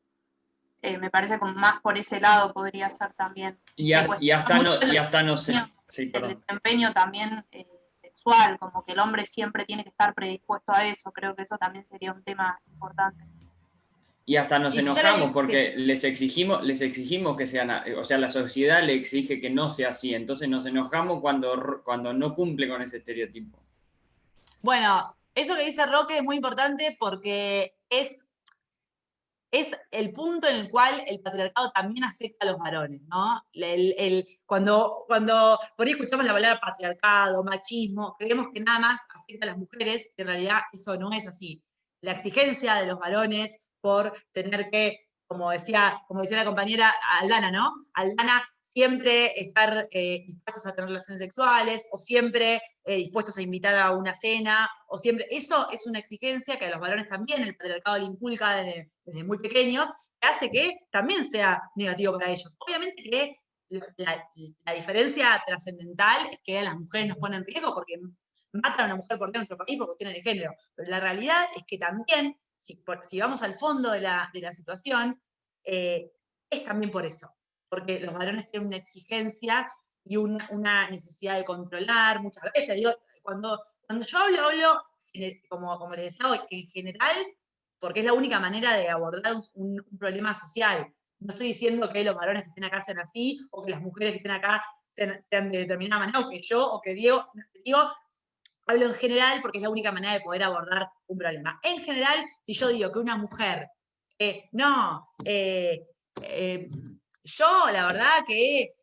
me parece como más por ese lado podría ser también. Y hasta no sé. Sí, el perdón. desempeño también sexual, como que el hombre siempre tiene que estar predispuesto a eso, creo que eso también sería un tema importante. Y hasta nos Y yo enojamos le- porque les exigimos que sean, o sea, la sociedad le exige que no sea así, entonces nos enojamos cuando no cumple con ese estereotipo. Bueno, eso que dice Roque es muy importante porque es el punto en el cual el patriarcado también afecta a los varones, ¿no? Cuando por ahí escuchamos la palabra patriarcado, machismo, creemos que nada más afecta a las mujeres, que en realidad eso no es así. La exigencia de los varones por tener que, como decía la compañera Aldana, ¿no? Aldana, siempre estar dispuestos a tener relaciones sexuales, o siempre dispuestos a invitar a una cena, o siempre. Eso es una exigencia que a los varones también el patriarcado le inculca desde muy pequeños, que hace que también sea negativo para ellos. Obviamente que la diferencia trascendental es que a las mujeres nos ponen en riesgo porque matan a una mujer por dentro de nuestro país por cuestiones de género. Pero la realidad es que también, si vamos al fondo de la situación, es también por eso. Porque los varones tienen una exigencia y una necesidad de controlar muchas veces. Digo, cuando yo hablo como les decía hoy, en general, porque es la única manera de abordar un problema social. No estoy diciendo que los varones que estén acá sean así, o que las mujeres que estén acá sean de determinada manera, o que yo, o que Diego, hablo en general porque es la única manera de poder abordar un problema. En general, si yo digo que una mujer, yo la verdad que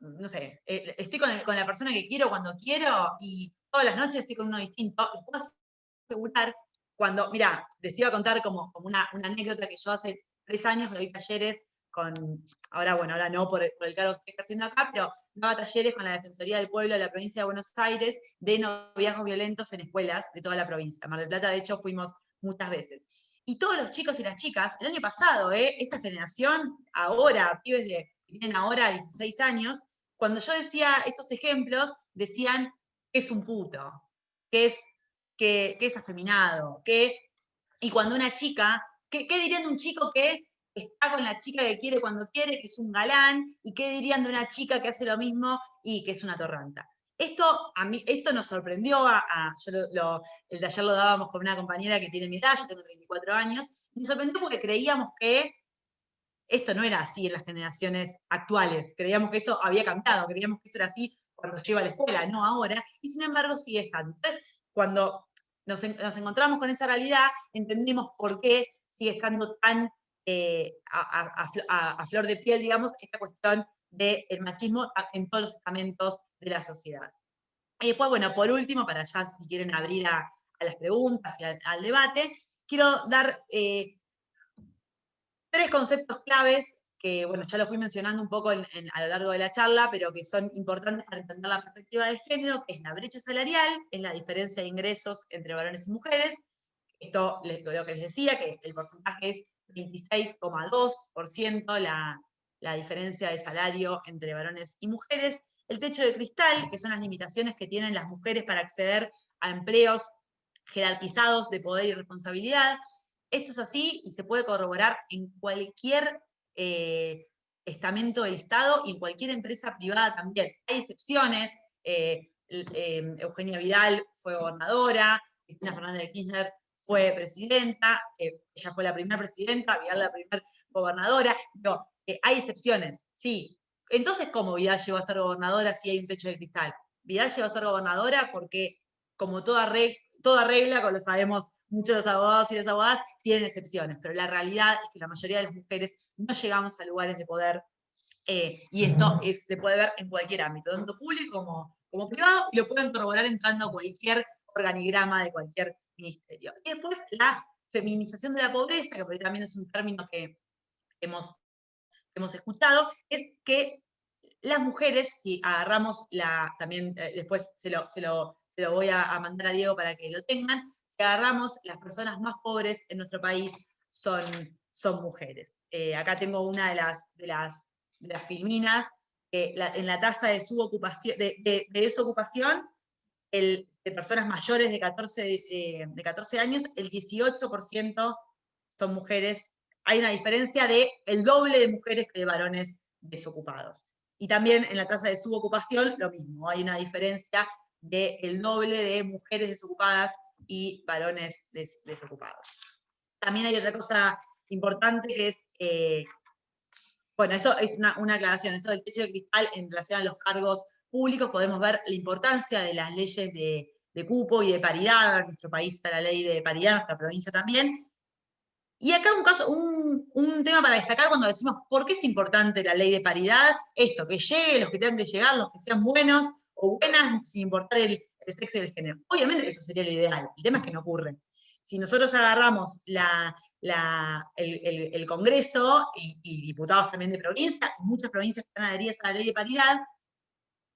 no sé, estoy con la persona que quiero cuando quiero y todas las noches estoy con uno distinto, les puedo asegurar, cuando, mira, les iba a contar como una anécdota que yo hace 3 años doy talleres ahora no por el cargo que estoy haciendo acá, pero daba talleres con la Defensoría del Pueblo de la provincia de Buenos Aires de noviazgos violentos en escuelas de toda la provincia. Mar del Plata, de hecho, fuimos muchas veces. Y todos los chicos y las chicas, el año pasado, esta generación, ahora, pibes que tienen ahora 16 años, cuando yo decía estos ejemplos, decían que es un puto, que es afeminado, y cuando una chica, ¿qué dirían de un chico que está con la chica que quiere cuando quiere, que es un galán, y qué dirían de una chica que hace lo mismo y que es una torranta? Esto nos sorprendió, el taller lo dábamos con una compañera que tiene mi edad, yo tengo 34 años, y nos sorprendió porque creíamos que esto no era así en las generaciones actuales, creíamos que eso había cambiado, creíamos que eso era así cuando yo iba a la escuela, no ahora, y sin embargo sigue estando. Entonces, cuando nos encontramos con esa realidad, entendimos por qué sigue estando tan a flor de piel, digamos, esta cuestión del machismo en todos los estamentos de la sociedad. Y después, bueno, por último, para ya si quieren abrir a las preguntas y al debate, quiero dar 3 conceptos claves que, bueno, ya lo fui mencionando un poco a lo largo de la charla, pero que son importantes para entender la perspectiva de género, que es la brecha salarial, es la diferencia de ingresos entre varones y mujeres. Esto, lo que les decía, que el porcentaje es 26,2% la diferencia de salario entre varones y mujeres. El techo de cristal, que son las limitaciones que tienen las mujeres para acceder a empleos jerarquizados de poder y responsabilidad. Esto es así y se puede corroborar en cualquier estamento del Estado y en cualquier empresa privada también. Hay excepciones, Eugenia Vidal fue gobernadora, Cristina Fernández de Kirchner fue presidenta, ella fue la primera presidenta, Vidal la primera gobernadora, pero hay excepciones, sí. Entonces, ¿cómo Vidal llegó a ser gobernadora si hay un techo de cristal? Vidal llegó a ser gobernadora porque, como toda regla, como lo sabemos muchos de los abogados y las abogadas, tienen excepciones, pero la realidad es que la mayoría de las mujeres no llegamos a lugares de poder, y esto se puede ver en cualquier ámbito, tanto público como privado, y lo pueden corroborar entrando a cualquier organigrama de cualquier ministerio. Y después la feminización de la pobreza, que por ahí también es un término que hemos escuchado, es que las mujeres, si agarramos también después se lo voy a mandar a Diego para que lo tengan, si agarramos las personas más pobres en nuestro país son mujeres. Acá tengo una de las filminas, en la tasa de subocupación, de desocupación, de personas mayores de 14 años, el 18% son mujeres. Hay una diferencia del doble de mujeres que de varones desocupados. Y también en la tasa de subocupación, lo mismo, hay una diferencia del doble de mujeres desocupadas y varones desocupados. También hay otra cosa importante que es, bueno, esto es una aclaración, esto del techo de cristal en relación a los cargos públicos, podemos ver la importancia de las leyes de cupo y de paridad. En nuestro país está la ley de paridad, en nuestra provincia también. Y acá un tema para destacar cuando decimos por qué es importante la ley de paridad, esto, que llegue los que tengan que llegar, los que sean buenos o buenas, sin importar el sexo y el género. Obviamente eso sería lo ideal, el tema es que no ocurre. Si nosotros agarramos el Congreso y diputados también de provincia, y muchas provincias que están adheridas a la ley de paridad,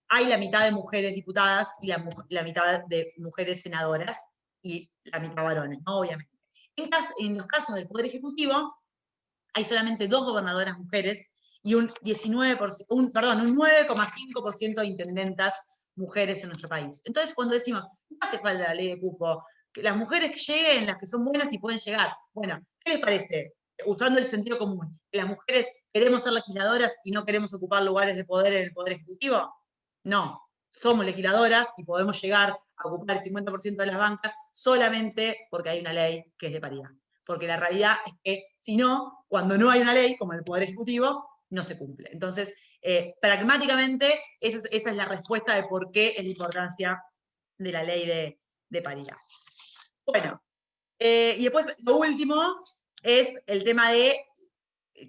hay la mitad de mujeres diputadas y la mitad de mujeres senadoras y la mitad varones, ¿no? Obviamente. En los casos del Poder Ejecutivo, hay solamente 2 gobernadoras mujeres y un 9,5% de intendentas mujeres en nuestro país. Entonces, cuando decimos, no hace falta la ley de cupo, que las mujeres que lleguen, las que son buenas y pueden llegar, bueno, ¿qué les parece? Usando el sentido común, que las mujeres queremos ser legisladoras y no queremos ocupar lugares de poder en el Poder Ejecutivo. No, somos legisladoras y podemos llegar a ocupar el 50% de las bancas solamente porque hay una ley que es de paridad. Porque la realidad es que, si no, cuando no hay una ley, como el Poder Ejecutivo, no se cumple. Entonces, pragmáticamente, esa es la respuesta de por qué es la importancia de la ley de paridad. Bueno, y después lo último es el tema de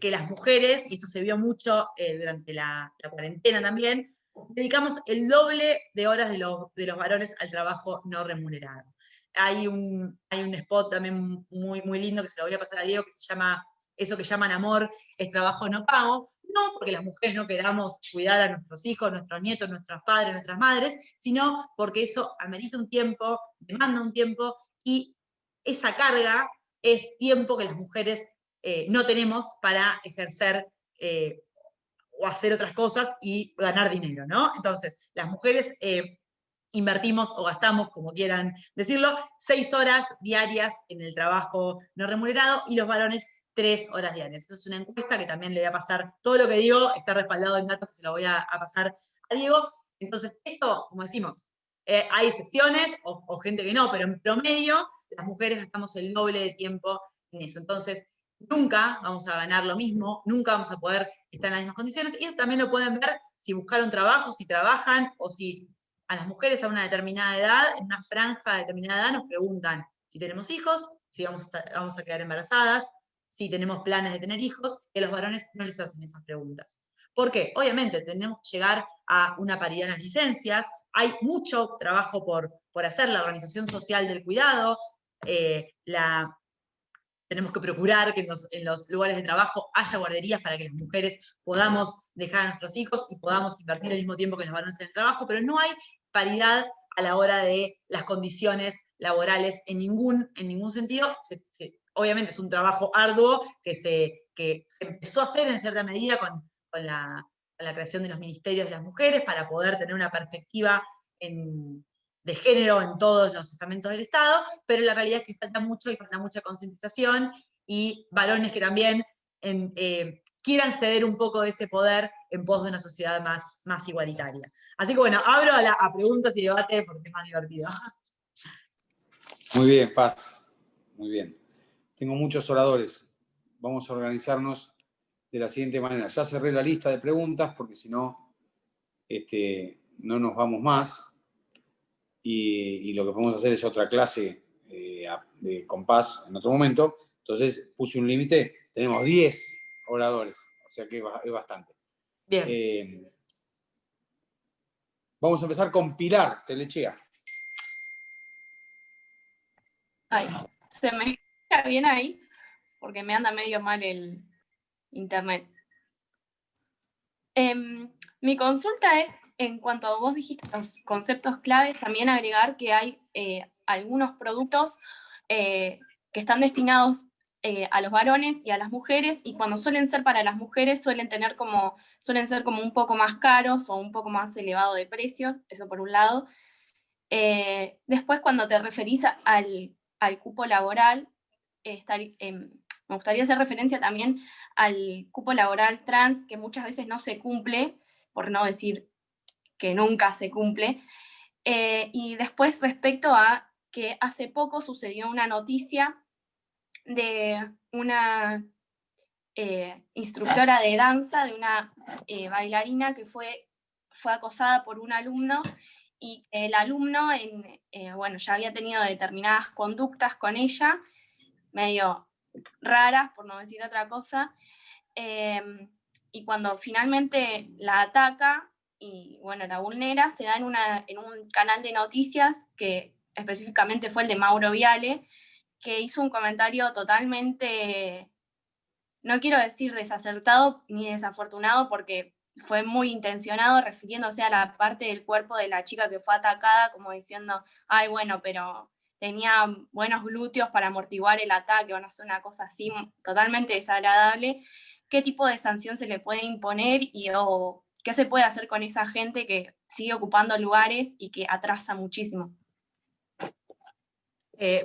que las mujeres, y esto se vio mucho durante la cuarentena también, dedicamos el doble de horas de los varones al trabajo no remunerado. Hay un spot también muy, muy lindo que se lo voy a pasar a Diego, que se llama Eso que llaman amor es trabajo no pago, no porque las mujeres no queramos cuidar a nuestros hijos, nuestros nietos, nuestros padres, nuestras madres, sino porque eso amerita un tiempo, demanda un tiempo, y esa carga es tiempo que las mujeres no tenemos para ejercer o hacer otras cosas y ganar dinero, ¿no? Entonces, las mujeres invertimos o gastamos, como quieran decirlo, 6 horas diarias en el trabajo no remunerado y los varones 3 horas diarias. Eso es una encuesta que también le voy a pasar, todo lo que digo está respaldado en datos que se lo voy a pasar a Diego. Entonces, esto, como decimos, hay excepciones o gente que no, pero en promedio las mujeres gastamos el doble de tiempo en eso. Entonces, nunca vamos a ganar lo mismo, nunca vamos a poder estar en las mismas condiciones, y eso también lo pueden ver si buscaron trabajo, si trabajan, o si a las mujeres a una determinada edad, en una franja de determinada edad, nos preguntan si tenemos hijos, si vamos a quedar embarazadas, si tenemos planes de tener hijos, y a los varones no les hacen esas preguntas. ¿Por qué? Obviamente tenemos que llegar a una paridad en las licencias, hay mucho trabajo por hacer, la organización social del cuidado, tenemos que procurar que en los lugares de trabajo haya guarderías para que las mujeres podamos dejar a nuestros hijos y podamos invertir el mismo tiempo que los varones en el trabajo, pero no hay paridad a la hora de las condiciones laborales en ningún sentido. Obviamente es un trabajo arduo que se empezó a hacer en cierta medida con la creación de los ministerios de las mujeres para poder tener una perspectiva de género en todos los estamentos del Estado, pero la realidad es que falta mucho y falta mucha concientización, y varones que también quieran ceder un poco de ese poder en pos de una sociedad más igualitaria. Así que bueno, abro a preguntas y debate porque es más divertido. Muy bien, Paz. Muy bien. Tengo muchos oradores. Vamos a organizarnos de la siguiente manera. Ya cerré la lista de preguntas porque si no, no nos vamos más. Y lo que podemos hacer es otra clase con Paz en otro momento. Entonces puse un límite. Tenemos 10 oradores, o sea que es bastante. Bien. Vamos a empezar con Pilar Telechea. Ay, ¿se me escucha bien ahí? Porque me anda medio mal el internet. Mi consulta es, en cuanto a vos dijiste los conceptos claves, también agregar que hay algunos productos que están destinados a los varones y a las mujeres, y cuando suelen ser para las mujeres suelen ser como un poco más caros o un poco más elevado de precio, eso por un lado. Después, cuando te referís al cupo laboral, me gustaría hacer referencia también al cupo laboral trans, que muchas veces no se cumple, por no decir que nunca se cumple. Y después, respecto a que hace poco sucedió una noticia de una instructora de danza, de una bailarina que fue acosada por un alumno, y el alumno ya había tenido determinadas conductas con ella, medio raras, por no decir otra cosa, y cuando finalmente la ataca y la vulnera, se da en un canal de noticias que específicamente fue el de Mauro Viale, que hizo un comentario totalmente, no quiero decir desacertado ni desafortunado, porque fue muy intencionado, refiriéndose a la parte del cuerpo de la chica que fue atacada, como diciendo, ay, bueno, pero tenía buenos glúteos para amortiguar el ataque, o no sé, una cosa así totalmente desagradable. ¿Qué tipo de sanción se le puede imponer o qué se puede hacer con esa gente que sigue ocupando lugares y que atrasa muchísimo?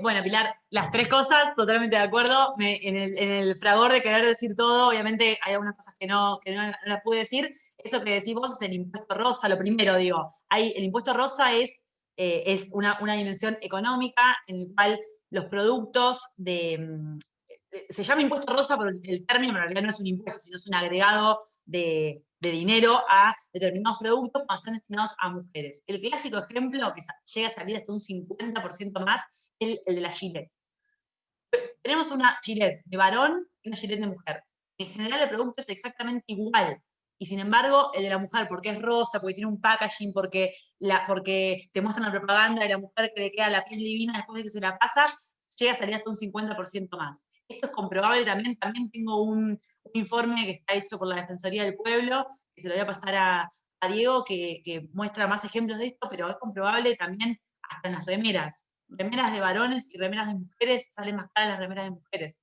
Bueno, Pilar, las 3 cosas, totalmente de acuerdo. En el fragor de querer decir todo, obviamente hay algunas cosas que no las pude decir. Eso que decís vos es el impuesto rosa. Lo primero, digo, el impuesto rosa es una dimensión económica en la cual los productos se llama impuesto rosa por el término, pero en realidad no es un impuesto, sino es un agregado de dinero a determinados productos cuando están destinados a mujeres. El clásico ejemplo, que llega a salir hasta un 50% más, es el de la Gillette. Tenemos una Gillette de varón y una Gillette de mujer. en general el producto es exactamente igual. Y sin embargo, el de la mujer, porque es rosa, porque tiene un packaging, porque te muestran la propaganda de la mujer que le queda la piel divina después de que se la pasa, llega a salir hasta un 50% más. Esto es comprobable también tengo un informe que está hecho por la Defensoría del Pueblo, que se lo voy a pasar a Diego, que muestra más ejemplos de esto, pero es comprobable también hasta en las remeras. Remeras de varones y remeras de mujeres, salen más caras las remeras de mujeres.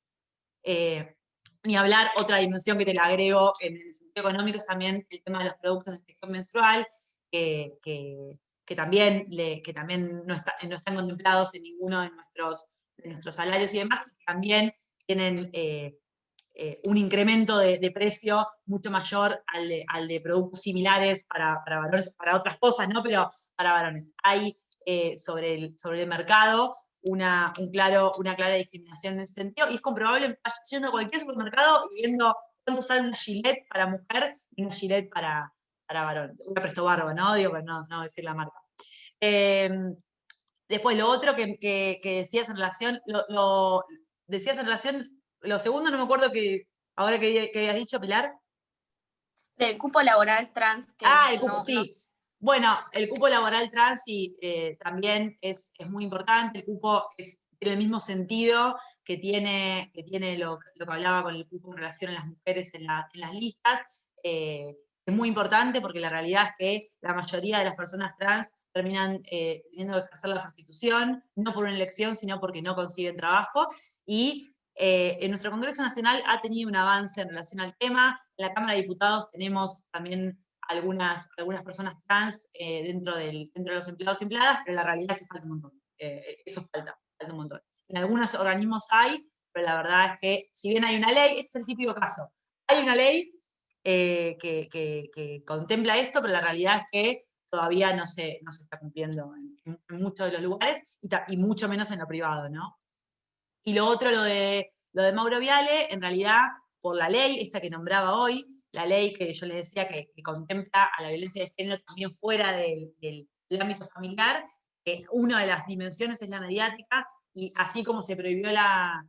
Ni hablar, otra dimensión que te la agrego en el sentido económico es también el tema de los productos de gestión menstrual, que también no están contemplados en ninguno de nuestros salarios y demás, y que también tienen un incremento de precio mucho mayor al de productos similares para varones, para otras cosas, ¿no? Pero para varones. Hay sobre el mercado una clara discriminación en ese sentido, y es comprobable yendo a cualquier supermercado y viendo cuánto sale una Gillette para mujer y una Gillette para varón. Una Presto Barba, ¿no? Digo, para no decir la marca. Después, lo otro que decías en relación, lo segundo no me acuerdo ahora que habías dicho, Pilar. Del cupo laboral trans. El cupo, sí. Bueno, el cupo laboral trans también es muy importante. El cupo tiene el mismo sentido que tiene lo que hablaba con el cupo en relación a las mujeres en las listas. Es muy importante porque la realidad es que la mayoría de las personas trans terminan teniendo que ejercer la prostitución, no por una elección, sino porque no consiguen trabajo. Y en nuestro Congreso Nacional ha tenido un avance en relación al tema. En la Cámara de Diputados tenemos también algunas personas trans dentro de los empleados y empleadas, pero la realidad es que falta un montón. Eso falta un montón. En algunos organismos hay, pero la verdad es que si bien hay una ley, este es el típico caso, hay una ley que contempla esto, pero la realidad es que todavía no se está cumpliendo en muchos de los lugares y mucho menos en lo privado, ¿no? Y lo otro, lo de Mauro Viale, en realidad, por la ley, esta que nombraba hoy, la ley que yo les decía que contempla a la violencia de género también fuera del ámbito familiar, una de las dimensiones es la mediática, y así como se prohibió la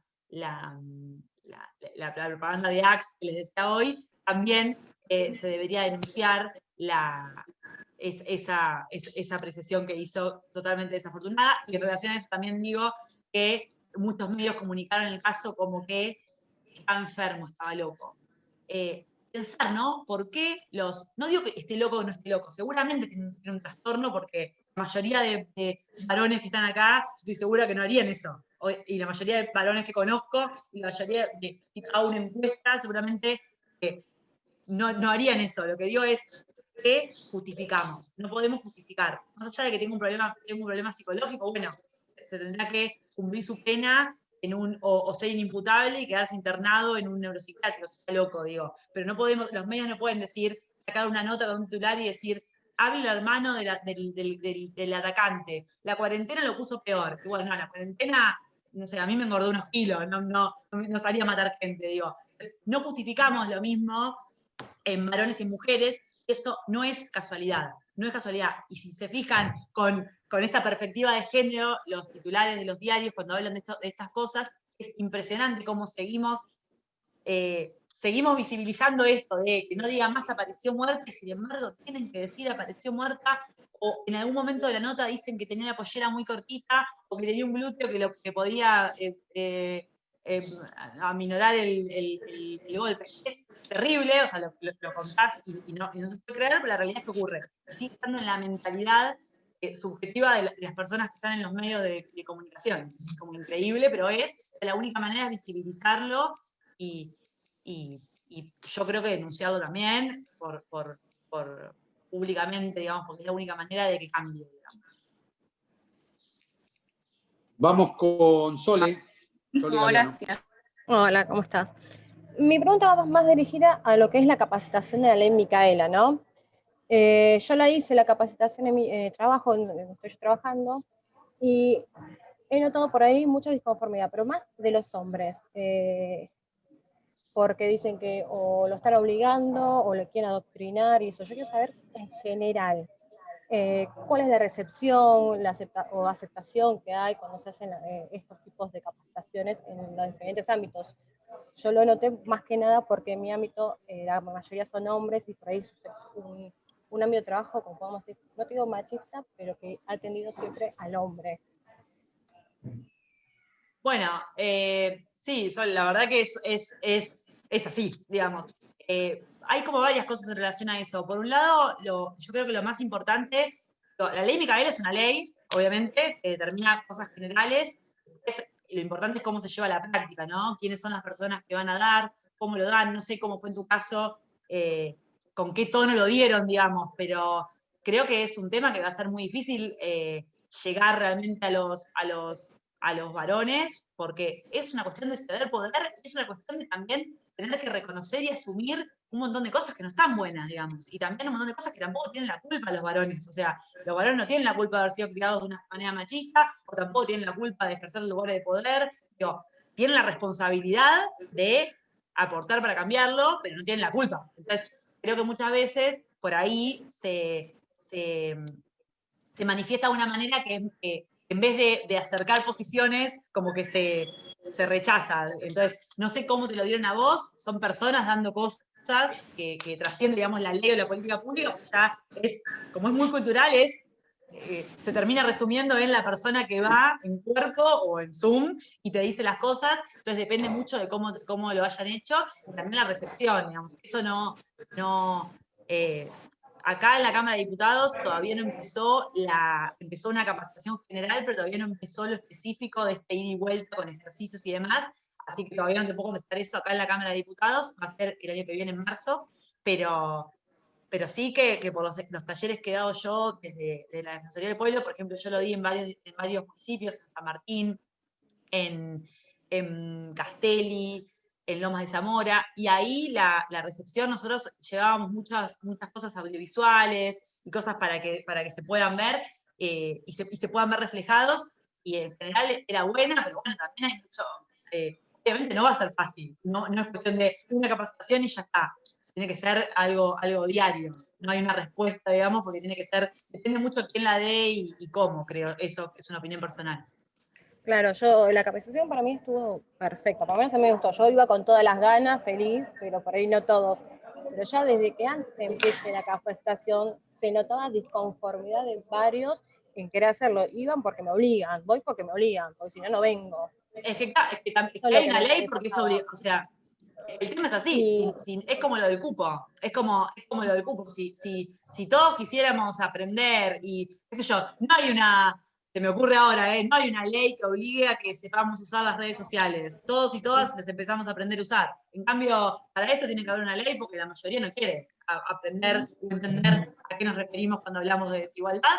propaganda de Axe que les decía hoy, también se debería denunciar esa apreciación que hizo totalmente desafortunada, y en relación a eso también digo que muchos medios comunicaron el caso como que estaba enfermo, estaba loco. Pensar, ¿no? ¿Por qué no digo que esté loco o no esté loco, seguramente tiene un trastorno, porque la mayoría de varones que están acá, estoy segura que no harían eso. Y la mayoría de varones que conozco, y la mayoría de, si hago una encuesta, seguramente no harían eso. Lo que digo es que justificamos, no podemos justificar. Más allá de que tengo un problema psicológico, bueno, se tendrá que cumplir su pena o ser inimputable y quedarse internado en un neuropsiquiátrico, está loco, digo. Pero no podemos, los medios no pueden sacar una nota con un titular y decir, hable el hermano del atacante. La cuarentena lo puso peor. Y bueno, no, la cuarentena, no sé, a mí me engordó unos kilos, no salía a matar gente, digo. No justificamos lo mismo en varones y mujeres, eso no es casualidad, no es casualidad. Y si se fijan con esta perspectiva de género, los titulares de los diarios cuando hablan de estas cosas, es impresionante cómo seguimos visibilizando esto de que no digan más apareció muerta, y sin embargo tienen que decir apareció muerta, o en algún momento de la nota dicen que tenía la pollera muy cortita, o que tenía un glúteo que podía aminorar el golpe. Es terrible, o sea, lo contás y no se puede creer, pero la realidad es que ocurre. Sigue estando en la mentalidad subjetiva de las personas que están en los medios de comunicación. Es como increíble, pero la única manera es visibilizarlo y yo creo que denunciarlo también públicamente, digamos, porque es la única manera de que cambie, digamos. Vamos con Sole. Gracias. Hola, ¿cómo estás? Mi pregunta va más dirigida a lo que es la capacitación de la ley Micaela, ¿no? Yo la hice, la capacitación en mi trabajo, en donde estoy trabajando, y he notado por ahí mucha disconformidad, pero más de los hombres, porque dicen que o lo están obligando o lo quieren adoctrinar y eso. Yo quiero saber en general, ¿cuál es la recepción o aceptación que hay cuando se hacen estos tipos de capacitaciones en los diferentes ámbitos? Yo lo noté más que nada porque en mi ámbito la mayoría son hombres y por ahí es un ámbito de trabajo, como podemos decir, no te digo machista, pero que ha tendido siempre al hombre. Bueno, sí, Sol, la verdad que es así, digamos. Hay como varias cosas en relación a eso. Por un lado, yo creo que lo más importante, la ley Micaela es una ley, obviamente, que determina cosas generales. Lo importante es cómo se lleva a la práctica, ¿no? Quiénes son las personas que van a dar, cómo lo dan, no sé cómo fue en tu caso, con qué tono lo dieron, digamos, pero creo que es un tema que va a ser muy difícil llegar realmente a los varones, porque es una cuestión de ceder poder, es una cuestión de también tener que reconocer y asumir un montón de cosas que no están buenas, digamos, y también un montón de cosas que tampoco tienen la culpa los varones, o sea, los varones no tienen la culpa de haber sido criados de una manera machista, o tampoco tienen la culpa de ejercer lugares de poder, digo, tienen la responsabilidad de aportar para cambiarlo, pero no tienen la culpa. Entonces, creo que muchas veces por ahí se manifiesta de una manera que en vez de acercar posiciones, como que se rechaza. Entonces, no sé cómo te lo dieron a vos, son personas dando cosas que trascienden, digamos, la ley o la política pública, porque ya es, como es muy cultural, se termina resumiendo en la persona que va en cuerpo o en Zoom y te dice las cosas, entonces depende mucho de cómo lo hayan hecho, y también la recepción, digamos, eso acá en la Cámara de Diputados todavía no empezó una capacitación general, pero todavía no empezó lo específico de este ida y vuelta con ejercicios y demás, así que todavía no te puedo contestar eso acá en la Cámara de Diputados, va a ser el año que viene en marzo, pero sí que por los talleres que he dado yo desde la Defensoría del Pueblo, por ejemplo, yo lo di en varios municipios, en San Martín, en Castelli, en Lomas de Zamora, y ahí la recepción, nosotros llevábamos muchas cosas audiovisuales y cosas para que se puedan ver y se puedan ver reflejados, y en general era buena, pero bueno, también hay mucho, obviamente no va a ser fácil, no es cuestión de una capacitación y ya está, tiene que ser algo diario, no hay una respuesta, digamos, porque depende mucho de quién la dé y cómo, creo, eso es una opinión personal. Claro, la capacitación para mí estuvo perfecta, por lo menos a mí me gustó. Yo iba con todas las ganas, feliz, pero por ahí no todos. Pero ya desde que antes empiece la capacitación, se notaba disconformidad de varios en querer hacerlo. Iban porque me obligan, voy porque me obligan, porque si no, no vengo. Es que hay una ley porque es obligado, o sea, el tema es así, es como lo del cupo, es como lo del cupo, si todos quisiéramos aprender y, qué sé yo, no hay se me ocurre ahora, no hay una ley que obligue a que sepamos usar las redes sociales, todos y todas les empezamos a aprender a usar, en cambio, para esto tiene que haber una ley porque la mayoría no quiere aprender o entender a qué nos referimos cuando hablamos de desigualdad,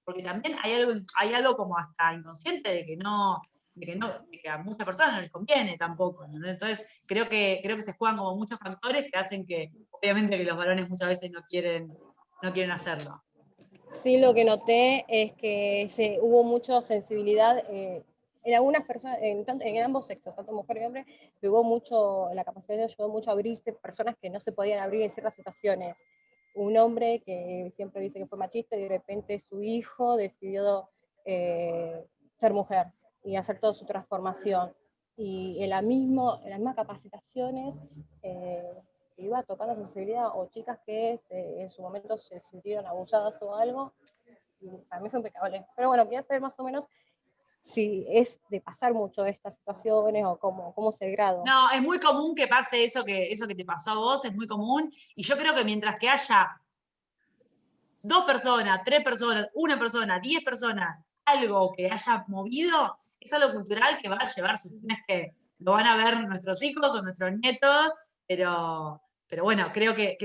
porque también hay algo como hasta inconsciente de que a muchas personas no les conviene tampoco, ¿no? Entonces creo que se juegan como muchos factores que hacen que, obviamente, que los varones muchas veces no quieren hacerlo. Sí, lo que noté es que hubo mucha sensibilidad en algunas personas, en ambos sexos, tanto mujer y hombre, la capacidad ayudó mucho a abrirse personas que no se podían abrir en ciertas situaciones. Un hombre que siempre dice que fue machista y de repente su hijo decidió ser mujer y hacer toda su transformación. Y en las mismas capacitaciones se iba tocando sensibilidad, o chicas que en su momento se sintieron abusadas o algo, y para mí fue impecable. Pero bueno, quería saber más o menos si es de pasar mucho estas situaciones o cómo es el grado. No, es muy común que pase eso que te pasó a vos, es muy común, y yo creo que mientras que haya 2 personas, 3 personas, 1 persona, 10 personas, algo que haya movido, es algo cultural que va a llevar su tiempo, que lo van a ver nuestros hijos o nuestros nietos, pero bueno, creo que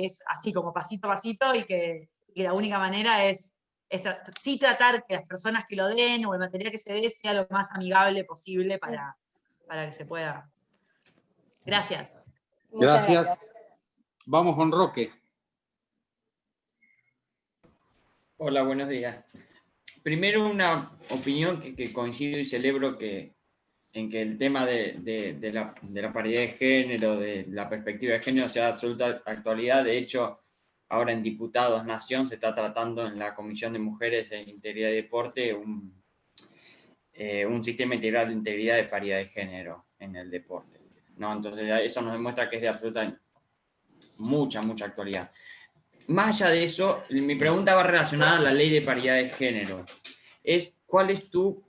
es así como pasito a pasito y que la única manera es sí tratar que las personas que lo den o el material que se dé sea lo más amigable posible para que se pueda. Gracias. Gracias. Vamos con Roque. Hola, buenos días. Primero, una opinión que coincido y celebro en que el tema de la paridad de género, de la perspectiva de género, sea de absoluta actualidad. De hecho, ahora en Diputados Nación se está tratando en la Comisión de Mujeres e Integridad y Deporte un sistema integral de integridad de paridad de género. en el deporte, ¿no? Entonces eso nos demuestra que es de absoluta mucha actualidad. Más allá de eso, mi pregunta va relacionada a la ley de paridad de género. ¿Cuál es tu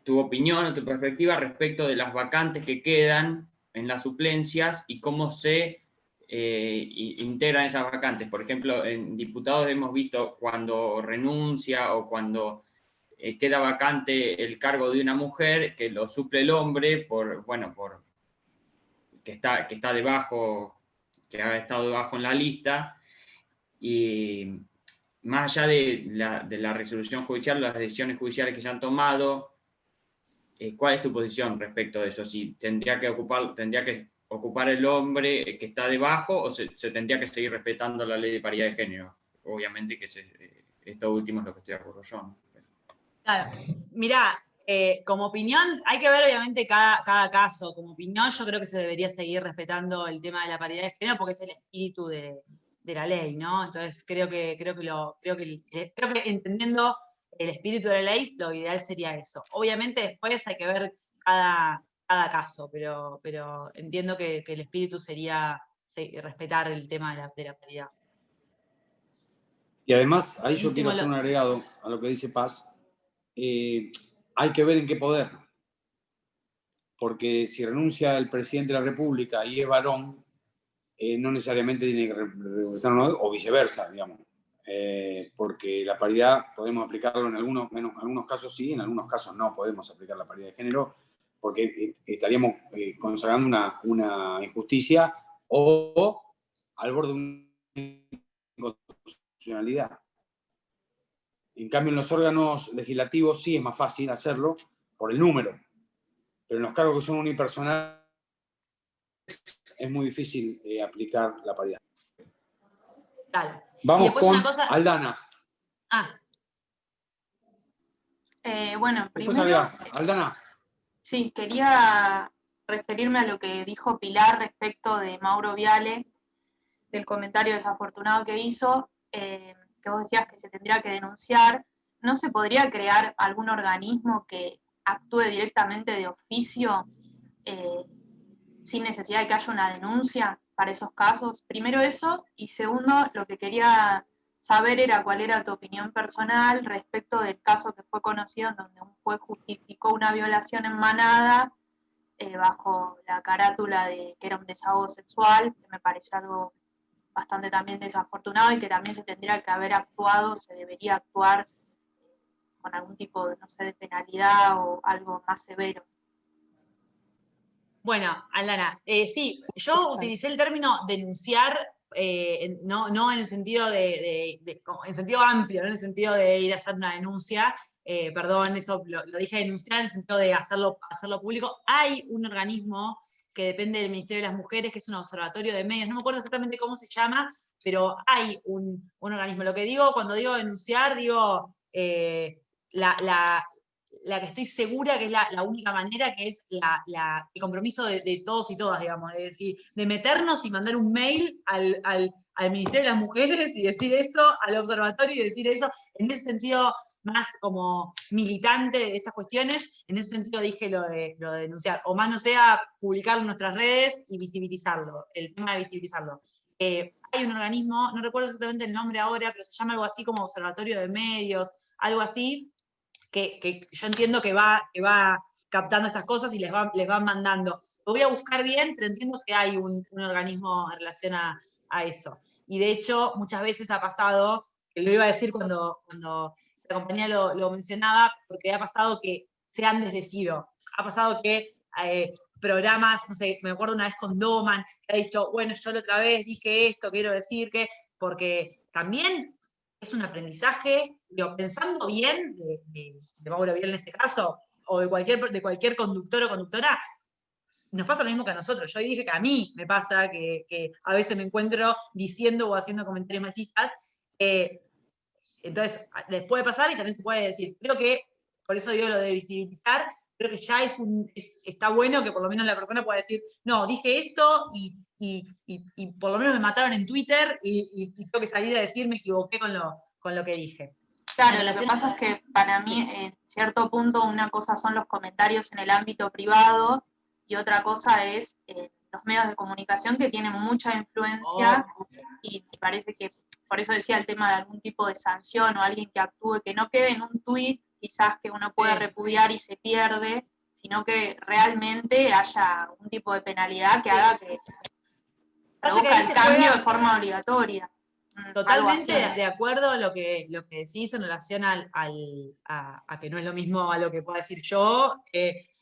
opinión o tu perspectiva respecto de las vacantes que quedan en las suplencias y cómo se integran esas vacantes? Por ejemplo, en diputados hemos visto cuando renuncia o cuando queda vacante el cargo de una mujer, que lo suple el hombre por que está debajo, que ha estado debajo en la lista. Y más allá de la resolución judicial, las decisiones judiciales que se han tomado, ¿cuál es tu posición respecto de eso? Si tendría que ocupar el hombre que está debajo, o se tendría que seguir respetando la ley de paridad de género. Obviamente que esto último es lo que estoy de acuerdo yo, ¿no? Claro, mirá, como opinión, hay que ver obviamente cada caso. Como opinión, yo creo que se debería seguir respetando el tema de la paridad de género porque es el espíritu de la ley, ¿no? Entonces creo que entendiendo el espíritu de la ley, lo ideal sería eso. Obviamente después hay que ver cada caso, pero entiendo que el espíritu sería respetar el tema de la paridad. Y además, ahí yo quiero Buenísimo hacer un agregado a lo que dice Paz. Hay que ver en qué poder. Porque si renuncia el presidente de la República y es varón, no necesariamente tiene que regresar o viceversa, digamos. Porque la paridad podemos aplicarlo en algunos casos sí, en algunos casos no podemos aplicar la paridad de género, porque estaríamos consagrando una injusticia o al borde de una inconstitucionalidad. En cambio, en los órganos legislativos sí es más fácil hacerlo por el número, pero en los cargos que son unipersonales es muy difícil aplicar la paridad. Claro. Vamos con una cosa... Aldana. Bueno, Después primero, Aldana. sí, quería referirme a lo que dijo Pilar respecto de Mauro Viale, del comentario desafortunado que hizo, que vos decías que se tendría que denunciar. ¿No se podría crear algún organismo que actúe directamente de oficio sin necesidad de que haya una denuncia para esos casos? Primero eso, y segundo, lo que quería saber era cuál era tu opinión personal respecto del caso que fue conocido en donde un juez justificó una violación en manada bajo la carátula de que era un desahogo sexual, que me pareció algo bastante también desafortunado y que también se tendría que haber actuado, se debería actuar con algún tipo de, no sé, de penalidad o algo más severo. Bueno, Aldana, sí, yo utilicé el término denunciar, no en el sentido en sentido amplio, no en el sentido de ir a hacer una denuncia, perdón, eso lo dije denunciar en el sentido de hacerlo público. Hay un organismo que depende del Ministerio de las Mujeres, que es un observatorio de medios, no me acuerdo exactamente cómo se llama, pero hay un organismo. Lo que digo, cuando digo denunciar, digo la que estoy segura que es la única manera, que es el compromiso de todos y todas, digamos, es decir, de meternos y mandar un mail al Ministerio de las Mujeres y decir eso, al observatorio y decir eso, en ese sentido más como militante de estas cuestiones, en ese sentido dije lo de denunciar, o más no sea publicarlo en nuestras redes y visibilizarlo, el tema de visibilizarlo. Hay un organismo, no recuerdo exactamente el nombre ahora, pero se llama algo así como Observatorio de Medios, algo así, que yo entiendo que va captando estas cosas y les van mandando. Lo voy a buscar bien, pero entiendo que hay un organismo en relación a eso. Y de hecho, muchas veces ha pasado, que lo iba a decir cuando la compañía lo mencionaba, porque ha pasado que se han desdecido. Ha pasado que programas, no sé, me acuerdo una vez con Doman, que ha dicho, bueno, yo la otra vez dije esto, quiero decir que, porque también es un aprendizaje, digo, pensando bien de Mauro Viale en este caso, o de cualquier conductor o conductora, nos pasa lo mismo que a nosotros. Yo dije que a mí me pasa que a veces me encuentro diciendo o haciendo comentarios machistas, entonces les puede pasar y también se puede decir. Creo que, por eso digo lo de visibilizar, creo que ya está bueno que por lo menos la persona pueda decir, no, dije esto y por lo menos me mataron en Twitter y tengo que salir a decir me equivoqué con lo que dije. Claro, lo que pasa es que para mí, en cierto punto, una cosa son los comentarios en el ámbito privado y otra cosa es los medios de comunicación que tienen mucha influencia y me parece que, por eso decía el tema de algún tipo de sanción o alguien que actúe, que no quede en un tuit quizás que uno pueda repudiar y se pierde, sino que realmente haya un tipo de penalidad que haga que produzca el cambio de forma obligatoria. Totalmente de acuerdo a lo que decís en relación a que no es lo mismo a lo que pueda decir yo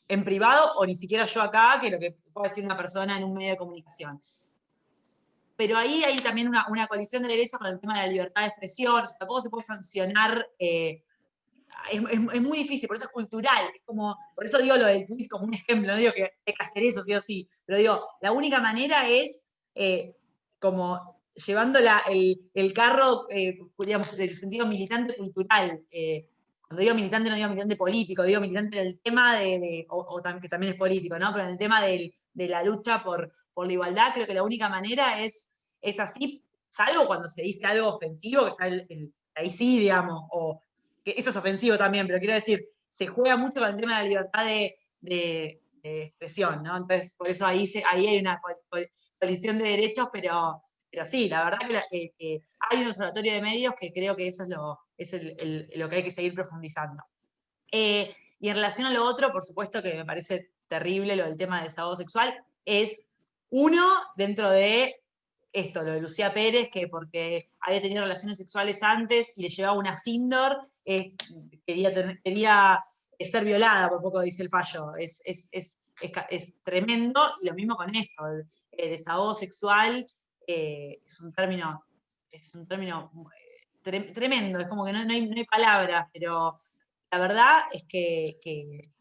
en privado, o ni siquiera yo acá, que lo que pueda decir una persona en un medio de comunicación. Pero ahí hay también una colisión de derechos con el tema de la libertad de expresión, o sea, tampoco se puede sancionar, es muy difícil, por eso es cultural, es como, por eso digo lo del tweet como un ejemplo, no digo que hay que hacer eso sí o sí, pero digo, la única manera es como llevando el carro, digamos, del sentido militante cultural. Cuando digo militante no digo militante político, digo militante del tema que también es político, ¿no? Pero en el tema de la lucha por la igualdad, creo que la única manera es así, salvo cuando se dice algo ofensivo, que está ahí sí, digamos, o que eso es ofensivo también, pero quiero decir, se juega mucho con el tema de la libertad de expresión, ¿no? Entonces, por eso ahí hay una colisión de derechos, pero sí, la verdad que hay un observatorio de medios que creo que eso es lo que hay que seguir profundizando. Y en relación a lo otro, por supuesto que me parece terrible lo del tema del desahogo sexual, es uno dentro de esto, lo de Lucía Pérez, que porque había tenido relaciones sexuales antes y le llevaba una síndor, quería ser violada, por poco dice el fallo. Es tremendo, y lo mismo con esto, el desahogo sexual es un término tremendo, es como que no hay palabras, pero la verdad es que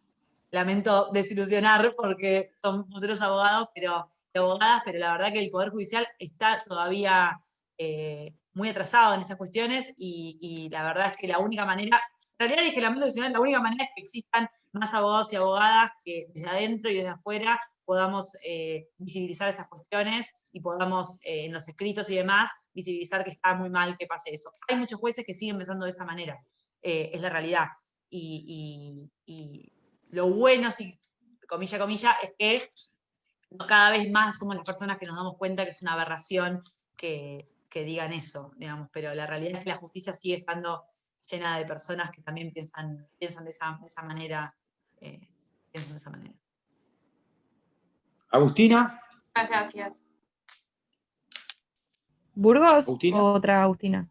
lamento desilusionar porque son futuros abogados y abogadas, pero la verdad que el Poder Judicial está todavía muy atrasado en estas cuestiones y la verdad es que la única manera, en realidad dije lamento desilusionar, la única manera es que existan más abogados y abogadas que desde adentro y desde afuera podamos visibilizar estas cuestiones y podamos en los escritos y demás visibilizar que está muy mal que pase eso. Hay muchos jueces que siguen pensando de esa manera, es la realidad. Y lo bueno, si, comilla, es que cada vez más somos las personas que nos damos cuenta que es una aberración que digan eso, digamos, pero la realidad es que la justicia sigue estando llena de personas que también piensan de esa manera. Agustina. Gracias. ¿Burgos ¿Agustina? o otra Agustina?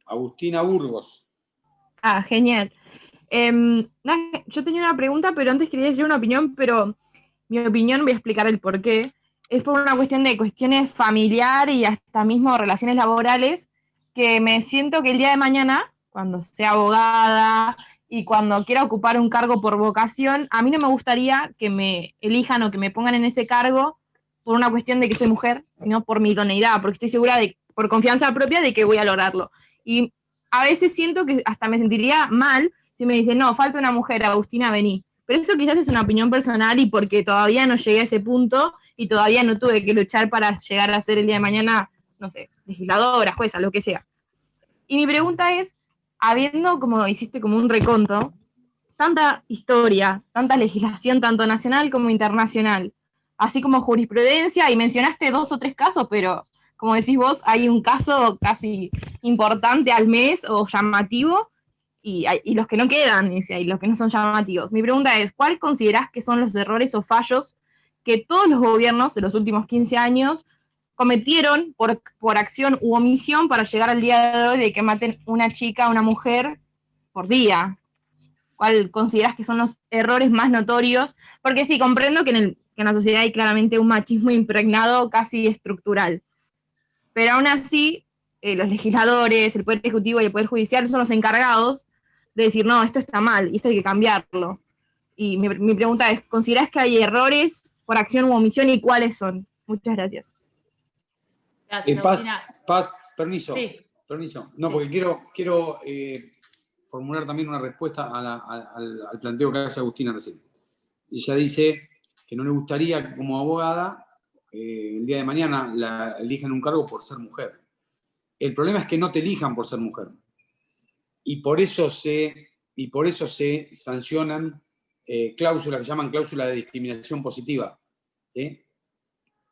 Agustina Burgos. Ah, genial. Yo tenía una pregunta, pero antes quería decir una opinión, pero mi opinión, voy a explicar el por qué. Es por una cuestión de cuestiones familiar y hasta mismo relaciones laborales, que me siento que el día de mañana, cuando sea abogada y cuando quiera ocupar un cargo por vocación, a mí no me gustaría que me elijan o que me pongan en ese cargo por una cuestión de que soy mujer, sino por mi idoneidad, porque estoy segura por confianza propia de que voy a lograrlo. Y a veces siento que hasta me sentiría mal si me dicen, no, falta una mujer, Agustina, vení. Pero eso quizás es una opinión personal y porque todavía no llegué a ese punto y todavía no tuve que luchar para llegar a ser el día de mañana, no sé, legisladora, jueza, lo que sea. Y mi pregunta es, habiendo, como hiciste como un reconto, tanta historia, tanta legislación, tanto nacional como internacional, así como jurisprudencia, y mencionaste 2 o 3 casos, pero como decís vos, hay un caso casi importante al mes o llamativo, y los que no quedan, y los que no son llamativos. Mi pregunta es, ¿cuál considerás que son los errores o fallos que todos los gobiernos de los últimos 15 años cometieron por acción u omisión para llegar al día de hoy de que maten una chica, una mujer por día? ¿Cuál considerás que son los errores más notorios? Porque sí, comprendo que en la sociedad hay claramente un machismo impregnado casi estructural. Pero aún así, los legisladores, el Poder Ejecutivo y el Poder Judicial son los encargados de decir, no, esto está mal y esto hay que cambiarlo. Y mi pregunta es, ¿considerás que hay errores por acción u omisión y cuáles son? Muchas gracias. Gracias, Paz, permiso. Sí. Permiso. No, porque quiero formular también una respuesta al planteo que hace Agustina recién. Ella dice que no le gustaría que como abogada el día de mañana la elijan un cargo por ser mujer. El problema es que no te elijan por ser mujer. Y por eso se sancionan cláusulas que se llaman cláusulas de discriminación positiva, ¿sí?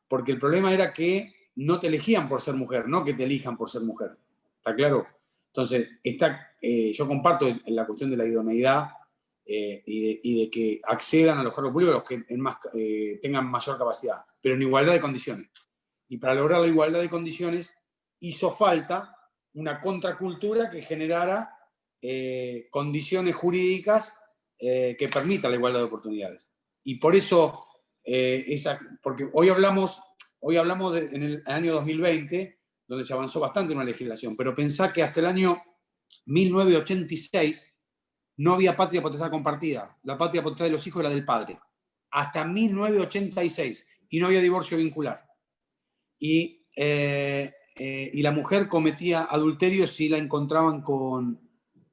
Porque el problema era que no te elegían por ser mujer, no que te elijan por ser mujer. ¿Está claro? Entonces, yo comparto en la cuestión de la idoneidad y de que accedan a los cargos públicos los que tengan mayor capacidad, pero en igualdad de condiciones. Y para lograr la igualdad de condiciones hizo falta una contracultura que generara condiciones jurídicas que permitan la igualdad de oportunidades. Y por eso, porque hoy hablamos en el año 2020, donde se avanzó bastante en una legislación, pero pensá que hasta el año 1986 no había patria potestad compartida. La patria potestad de los hijos era del padre. Hasta 1986. Y no había divorcio vincular. Y la mujer cometía adulterio si la encontraban con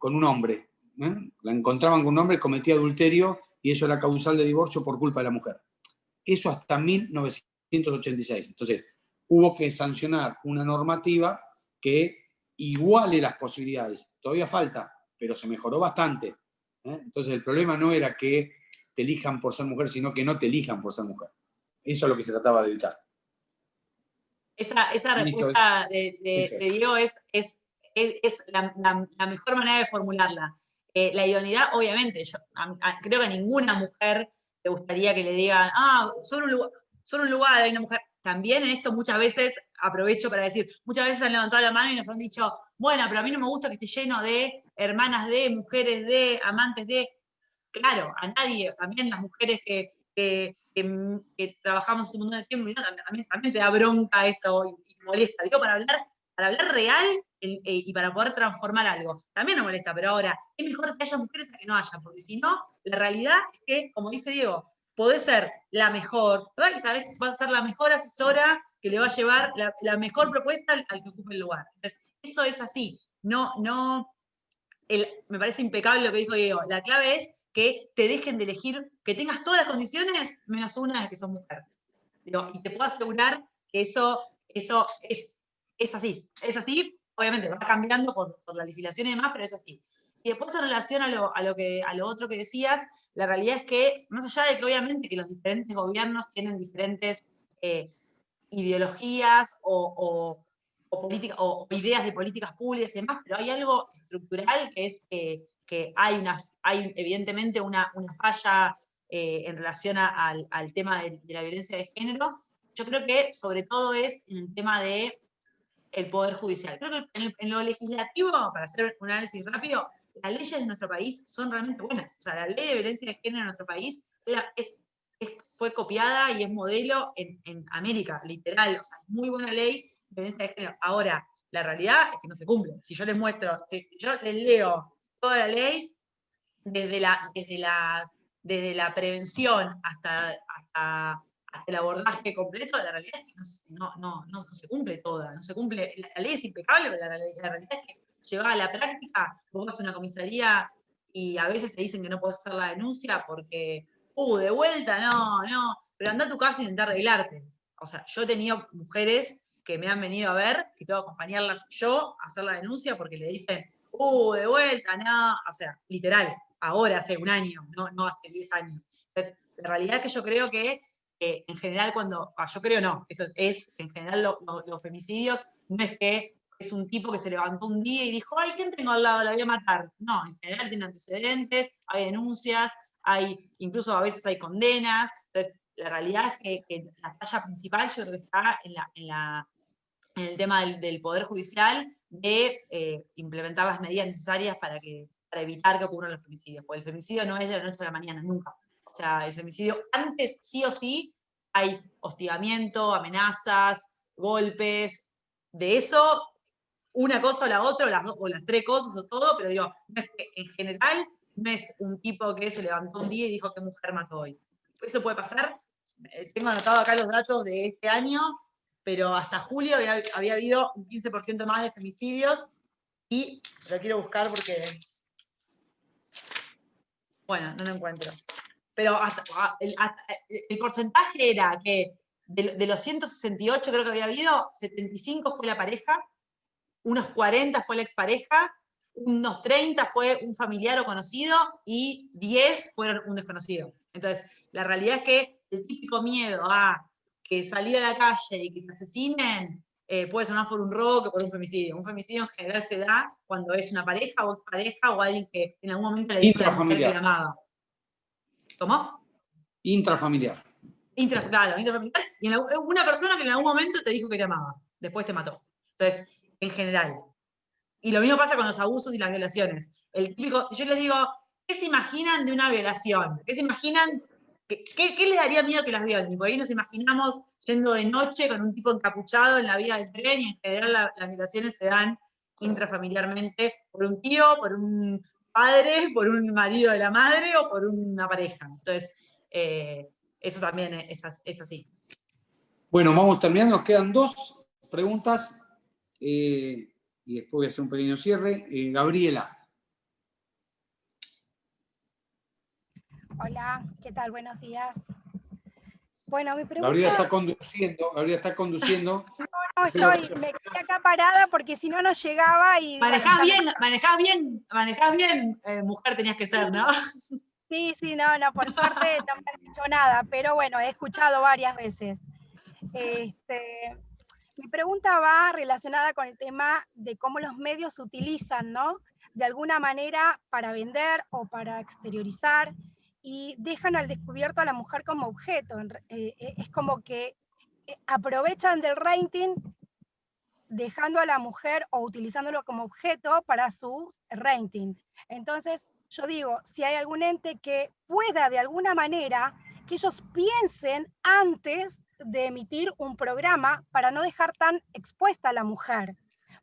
un hombre. La encontraban con un hombre, cometía adulterio y eso era causal de divorcio por culpa de la mujer. Eso hasta 1986. Entonces, hubo que sancionar una normativa que iguale las posibilidades. Todavía falta, pero se mejoró bastante. Entonces, el problema no era que te elijan por ser mujer, sino que no te elijan por ser mujer. Eso es lo que se trataba de evitar. Esa respuesta de Diego es la mejor manera de formularla. La idoneidad, obviamente, creo que a ninguna mujer le gustaría que le digan, solo un lugar hay una mujer. También en esto muchas veces, aprovecho para decir, muchas veces han levantado la mano y nos han dicho, bueno, pero a mí no me gusta que esté lleno de hermanas de, mujeres de, amantes de. Claro, a nadie, también las mujeres que trabajamos un montón de tiempo, también te da bronca eso y te molesta. Digo, para hablar real y para poder transformar algo. También me molesta, pero ahora, es mejor que haya mujeres a que no haya, porque si no, la realidad es que, como dice Diego, podés ser la mejor, ¿verdad? Y sabés que vas a ser la mejor asesora que le va a llevar la mejor propuesta al que ocupe el lugar. Entonces, eso es así. Me parece impecable lo que dijo Diego. La clave es que te dejen de elegir, que tengas todas las condiciones, menos una de que sos mujer. Y te puedo asegurar que eso es así. Es así, obviamente va cambiando por la legislación y demás, pero es así. Y después en relación a lo otro que decías, la realidad es que, más allá de que obviamente que los diferentes gobiernos tienen diferentes ideologías o ideas de políticas públicas y demás, pero hay algo estructural que es que hay evidentemente una falla en relación al tema de la violencia de género. Yo creo que sobre todo es en el tema del Poder Judicial. Creo que en lo legislativo, para hacer un análisis rápido, las leyes de nuestro país son realmente buenas. O sea, la ley de violencia de género en nuestro país fue copiada y es modelo en América, literal. O sea, es muy buena ley de violencia de género. Ahora, la realidad es que no se cumple. Si yo les muestro, si yo les leo toda la ley, desde la prevención hasta el abordaje completo, la realidad es que no se cumple toda, no se cumple. La ley es impecable, pero la realidad es que llevada a la práctica, vos vas a una comisaría y a veces te dicen que no podés hacer la denuncia porque, de vuelta, no, pero anda a tu casa e intenta arreglarte. O sea, yo he tenido mujeres que me han venido a ver, que tengo que acompañarlas yo a hacer la denuncia porque le dicen, de vuelta, no, o sea, literal, ahora, hace un año, no hace 10 años. Entonces, la realidad es que yo creo que en general yo creo no, esto es, en general los femicidios no es que es un tipo que se levantó un día y dijo, ay, ¿quién tengo al lado? La voy a matar. No, en general tiene antecedentes, hay denuncias, incluso a veces hay condenas. Entonces, la realidad es que la falla principal yo creo que está en el tema del Poder Judicial de implementar las medidas necesarias para evitar que ocurran los femicidios, porque el femicidio no es de la noche a la mañana, nunca. O sea, el femicidio antes, sí o sí, hay hostigamiento, amenazas, golpes, de eso, una cosa o la otra, o las tres cosas o todo, pero digo, no es que, en general, no es un tipo que se levantó un día y dijo qué mujer mató hoy. Eso puede pasar. Tengo anotado acá los datos de este año, pero hasta julio había habido un 15% más de femicidios, y lo quiero buscar porque, bueno, no lo encuentro. Pero el porcentaje era que de los 168 creo que había habido, 75 fue la pareja, unos 40 fue la expareja, unos 30 fue un familiar o conocido y 10 fueron un desconocido. Entonces, la realidad es que el típico miedo a que salir a la calle y que te asesinen puede ser más por un robo que por un femicidio. Un femicidio en general se da cuando es una pareja o expareja o alguien que en algún momento le dijo a la mujer que la amaba. ¿Cómo? Intrafamiliar. Claro, intrafamiliar. Y una persona que en algún momento te dijo que te amaba, después te mató. Entonces, en general. Y lo mismo pasa con los abusos y las violaciones. El típico, si yo les digo, ¿qué se imaginan de una violación? ¿Qué se imaginan? ¿Qué les daría miedo que las violen? Y por ahí nos imaginamos yendo de noche con un tipo encapuchado en la vía del tren, y en general las violaciones se dan intrafamiliarmente por un tío, por un padre, por un marido de la madre o por una pareja. Entonces, eso también es así. Bueno, vamos terminando. Nos quedan 2 preguntas y después voy a hacer un pequeño cierre. Gabriela. Hola, ¿qué tal? Buenos días. Bueno, mi pregunta... Gabriela está conduciendo. No, me quedé acá parada porque si no, no llegaba y... Manejás bien, mujer tenías que ser, ¿no? Sí, no, por suerte no me han dicho nada, pero bueno, he escuchado varias veces. Mi pregunta va relacionada con el tema de cómo los medios se utilizan, ¿no? De alguna manera para vender o para exteriorizar, y dejan al descubierto a la mujer como objeto. Es como que aprovechan del rating dejando a la mujer o utilizándolo como objeto para su rating. Entonces, yo digo, si hay algún ente que pueda de alguna manera, que ellos piensen antes de emitir un programa para no dejar tan expuesta a la mujer,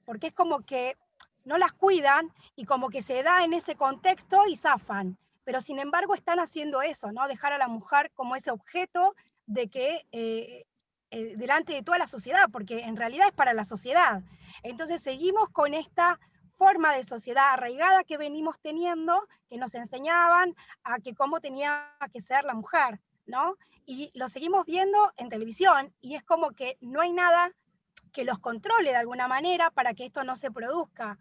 porque es como que no las cuidan y como que se da en ese contexto y zafan. Pero sin embargo están haciendo eso, ¿no? Dejar a la mujer como ese objeto de que delante de toda la sociedad, porque en realidad es para la sociedad. Entonces seguimos con esta forma de sociedad arraigada que venimos teniendo, que nos enseñaban a que cómo tenía que ser la mujer, ¿no? Y lo seguimos viendo en televisión, y es como que no hay nada que los controle de alguna manera para que esto no se produzca.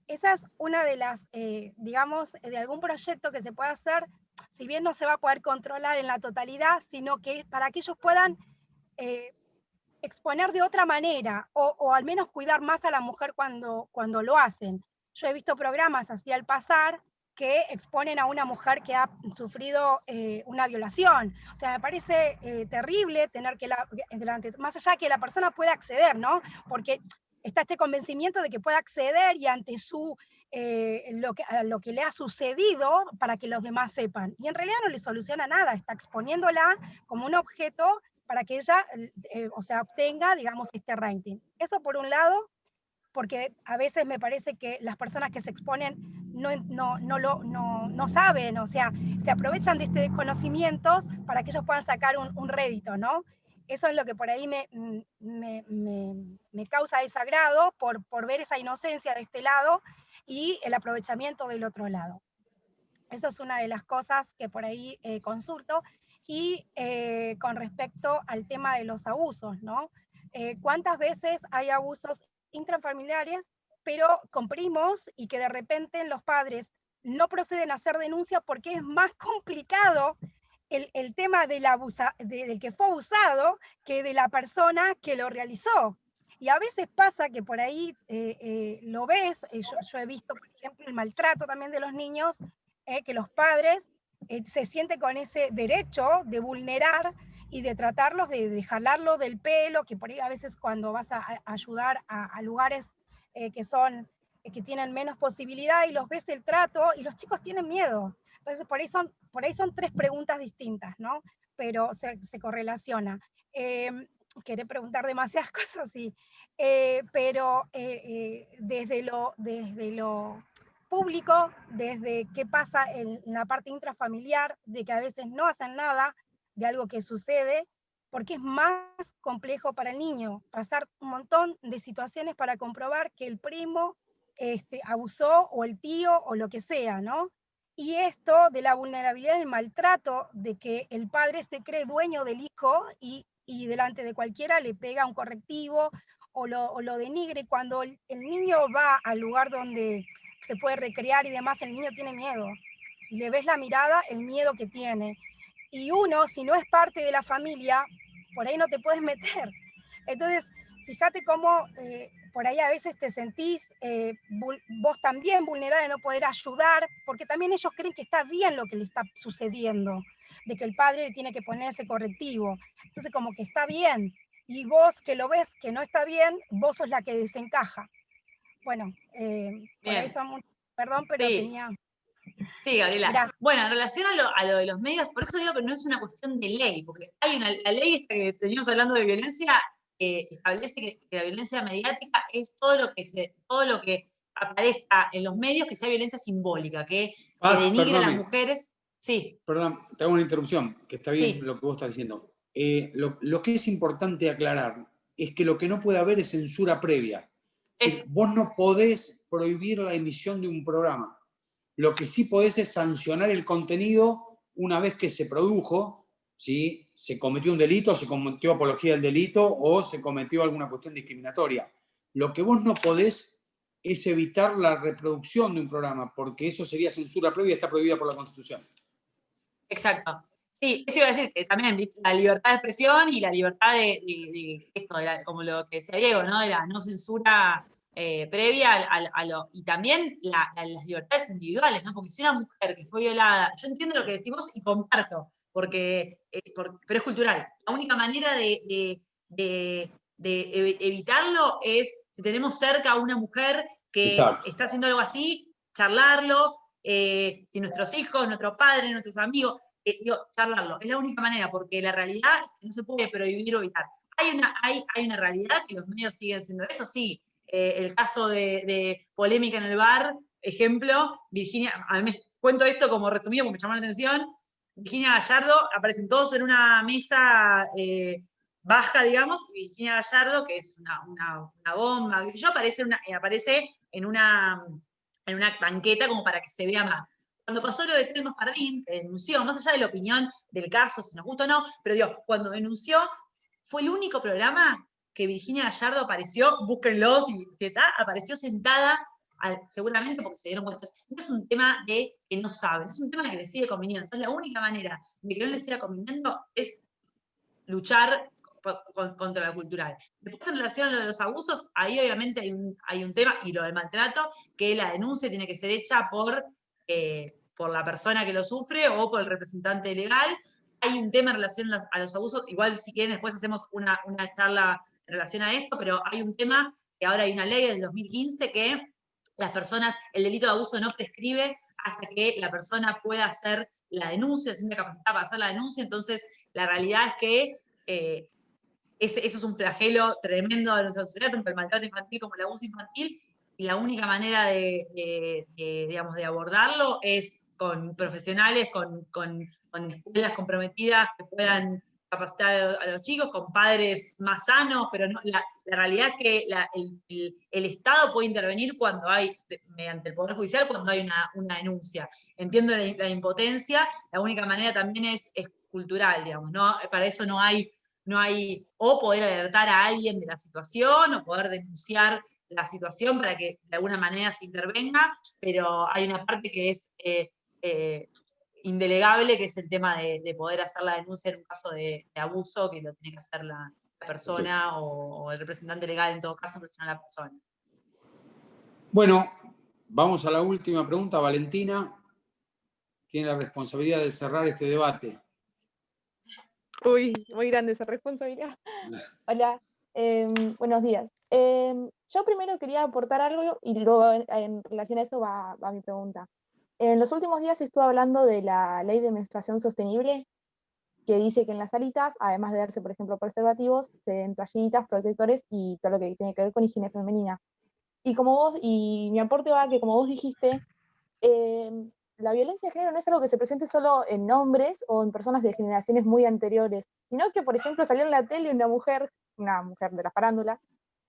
Esa es una de las, digamos, de algún proyecto que se pueda hacer, si bien no se va a poder controlar en la totalidad, sino que para que ellos puedan exponer de otra manera, o al menos cuidar más a la mujer cuando lo hacen. Yo he visto programas así al pasar que exponen a una mujer que ha sufrido una violación. O sea, me parece terrible tener que, más allá que la persona pueda acceder, ¿no? Porque está este convencimiento de que puede acceder y ante lo que le ha sucedido para que los demás sepan. Y en realidad no le soluciona nada, está exponiéndola como un objeto para que ella obtenga, digamos, este rating. Eso por un lado, porque a veces me parece que las personas que se exponen no saben, o sea, se aprovechan de este desconocimiento para que ellos puedan sacar un rédito, ¿no? Eso es lo que por ahí me causa desagrado por ver esa inocencia de este lado y el aprovechamiento del otro lado. Eso es una de las cosas que por ahí consulto. Y con respecto al tema de los abusos, ¿no? ¿Cuántas veces hay abusos intrafamiliares, pero con primos, y que de repente los padres no proceden a hacer denuncia porque es más complicado el tema del que fue abusado que de la persona que lo realizó? Y a veces pasa que por ahí lo ves, yo he visto, por ejemplo, el maltrato también de los niños, que los padres se sienten con ese derecho de vulnerar y de tratarlos, de jalarlos del pelo, que por ahí a veces cuando vas a ayudar a lugares que tienen menos posibilidad y los ves el trato, y los chicos tienen miedo. Entonces por ahí son 3 preguntas distintas, ¿no? Pero se correlaciona. Quería preguntar demasiadas cosas, sí. Pero desde lo público, desde qué pasa en la parte intrafamiliar, de que a veces no hacen nada de algo que sucede, porque es más complejo para el niño pasar un montón de situaciones para comprobar que el primo abusó, o el tío, o lo que sea, ¿no? Y esto de la vulnerabilidad del maltrato, de que el padre se cree dueño del hijo y delante de cualquiera le pega un correctivo o lo denigre, cuando el niño va al lugar donde se puede recrear y demás, el niño tiene miedo. Y le ves la mirada, el miedo que tiene. Y uno, si no es parte de la familia, por ahí no te puedes meter. Entonces, fíjate cómo por ahí a veces te sentís vos también vulnerable de no poder ayudar, porque también ellos creen que está bien lo que le está sucediendo, de que el padre tiene que poner ese correctivo. Entonces, como que está bien. Y vos que lo ves que no está bien, vos sos la que desencaja. Bueno, por ahí son perdón, pero Sí. tenía... Sí, Gabriela. Gracias. Bueno, en relación a lo de los medios, por eso digo que no es una cuestión de ley, porque la ley esta que teníamos hablando de violencia, establece que la violencia mediática es todo lo que aparezca en los medios que sea violencia simbólica, que denigre a las mujeres. Sí. Perdón, te hago una interrupción, que está bien Sí. lo que vos estás diciendo. Lo que es importante aclarar es que lo que no puede haber es censura previa. Vos no podés prohibir la emisión de un programa. Lo que sí podés es sancionar el contenido una vez que se produjo, ¿sí? Se cometió un delito, se cometió apología del delito o se cometió alguna cuestión discriminatoria. Lo que vos no podés es evitar la reproducción de un programa, porque eso sería censura previa y está prohibida por la Constitución. Exacto. Sí, eso iba a decir, que también la libertad de expresión y la libertad de esto, como lo que decía Diego, ¿no? De la no censura previa y también las libertades individuales, ¿no? Porque si una mujer que fue violada, yo entiendo lo que decimos y comparto, pero es cultural. La única manera de evitarlo es si tenemos cerca a una mujer que está haciendo algo así, charlarlo, si nuestros hijos, nuestros padres, nuestros amigos, charlarlo. Es la única manera, porque la realidad es que no se puede prohibir o evitar. Hay una realidad que los medios siguen siendo eso, sí. El caso de polémica en el bar, ejemplo, Virginia, a mí me cuento esto como resumido porque me llamó la atención, Virginia Gallardo, aparecen todos en una mesa baja, digamos, y Virginia Gallardo, que es una bomba, qué sé yo, aparece en una banqueta como para que se vea más. Cuando pasó lo de Telma Fardín, que denunció, más allá de la opinión del caso, si nos gusta o no, pero digo, cuando denunció, fue el único programa que Virginia Gallardo apareció, búsquenlo si está, apareció sentada, seguramente porque se dieron cuenta. No es un tema de que no saben, es un tema que les sigue conviniendo. Entonces la única manera de que no les siga conviniendo es luchar contra la cultural. Después, en relación a lo de los abusos, ahí obviamente hay un tema, y lo del maltrato, que la denuncia tiene que ser hecha por la persona que lo sufre o por el representante legal. Hay un tema en relación a los abusos, igual si quieren después hacemos una charla en relación a esto, pero hay un tema que ahora hay una ley del 2015 que las personas, el delito de abuso no prescribe hasta que la persona pueda hacer la denuncia, se siente capacitada para hacer la denuncia. Entonces la realidad es que eso es un flagelo tremendo de nuestra sociedad, tanto el maltrato infantil como el abuso infantil, y la única manera digamos, de abordarlo es con profesionales, con escuelas comprometidas que puedan capacitar a los chicos, con padres más sanos, pero no, la realidad es que el Estado puede intervenir cuando hay, mediante el Poder Judicial, cuando hay una denuncia. Entiendo la impotencia, la única manera también es cultural, digamos, ¿no? Para eso no hay o poder alertar a alguien de la situación, o poder denunciar la situación para que de alguna manera se intervenga, pero hay una parte que es indelegable, que es el tema de poder hacer la denuncia en un caso de abuso, que lo tiene que hacer la persona o el representante legal, en todo caso, presionar a la persona. Bueno, vamos a la última pregunta. Valentina tiene la responsabilidad de cerrar este debate. Uy, muy grande esa responsabilidad. Hola, buenos días. Yo primero quería aportar algo y luego en relación a eso va mi pregunta. En los últimos días estuve hablando de la ley de menstruación sostenible, que dice que en las salitas, además de darse, por ejemplo, preservativos, se den toallitas, protectores y todo lo que tiene que ver con higiene femenina. Y mi aporte va a que, como vos dijiste, la violencia de género no es algo que se presente solo en hombres o en personas de generaciones muy anteriores, sino que, por ejemplo, salió en la tele una mujer de la farándula,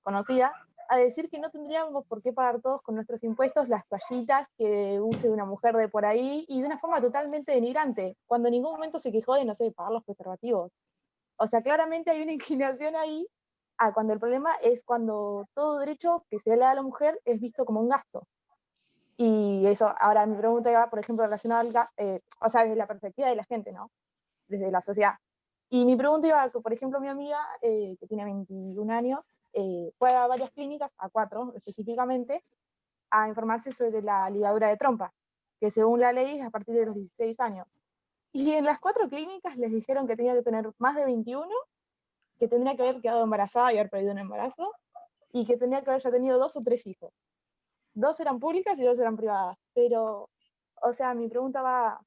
conocida, a decir que no tendríamos por qué pagar todos con nuestros impuestos las toallitas que use una mujer de por ahí, y de una forma totalmente denigrante, cuando en ningún momento se quejó de, no sé, pagar los preservativos. O sea, claramente hay una inclinación ahí cuando el problema es cuando todo derecho que se le da a la mujer es visto como un gasto. Y eso, ahora mi pregunta iba, por ejemplo, relacionada o sea, desde la perspectiva de la gente, ¿no? Desde la sociedad. Y mi pregunta iba, por ejemplo, mi amiga, que tiene 21 años, fue a varias clínicas, a 4 específicamente, a informarse sobre la ligadura de trompa, que según la ley es a partir de los 16 años. Y en las 4 clínicas les dijeron que tenía que tener más de 21, que tendría que haber quedado embarazada y haber perdido un embarazo, y que tenía que haber ya tenido 2 o 3 hijos. 2 eran públicas y 2 eran privadas. Pero, o sea, mi pregunta va,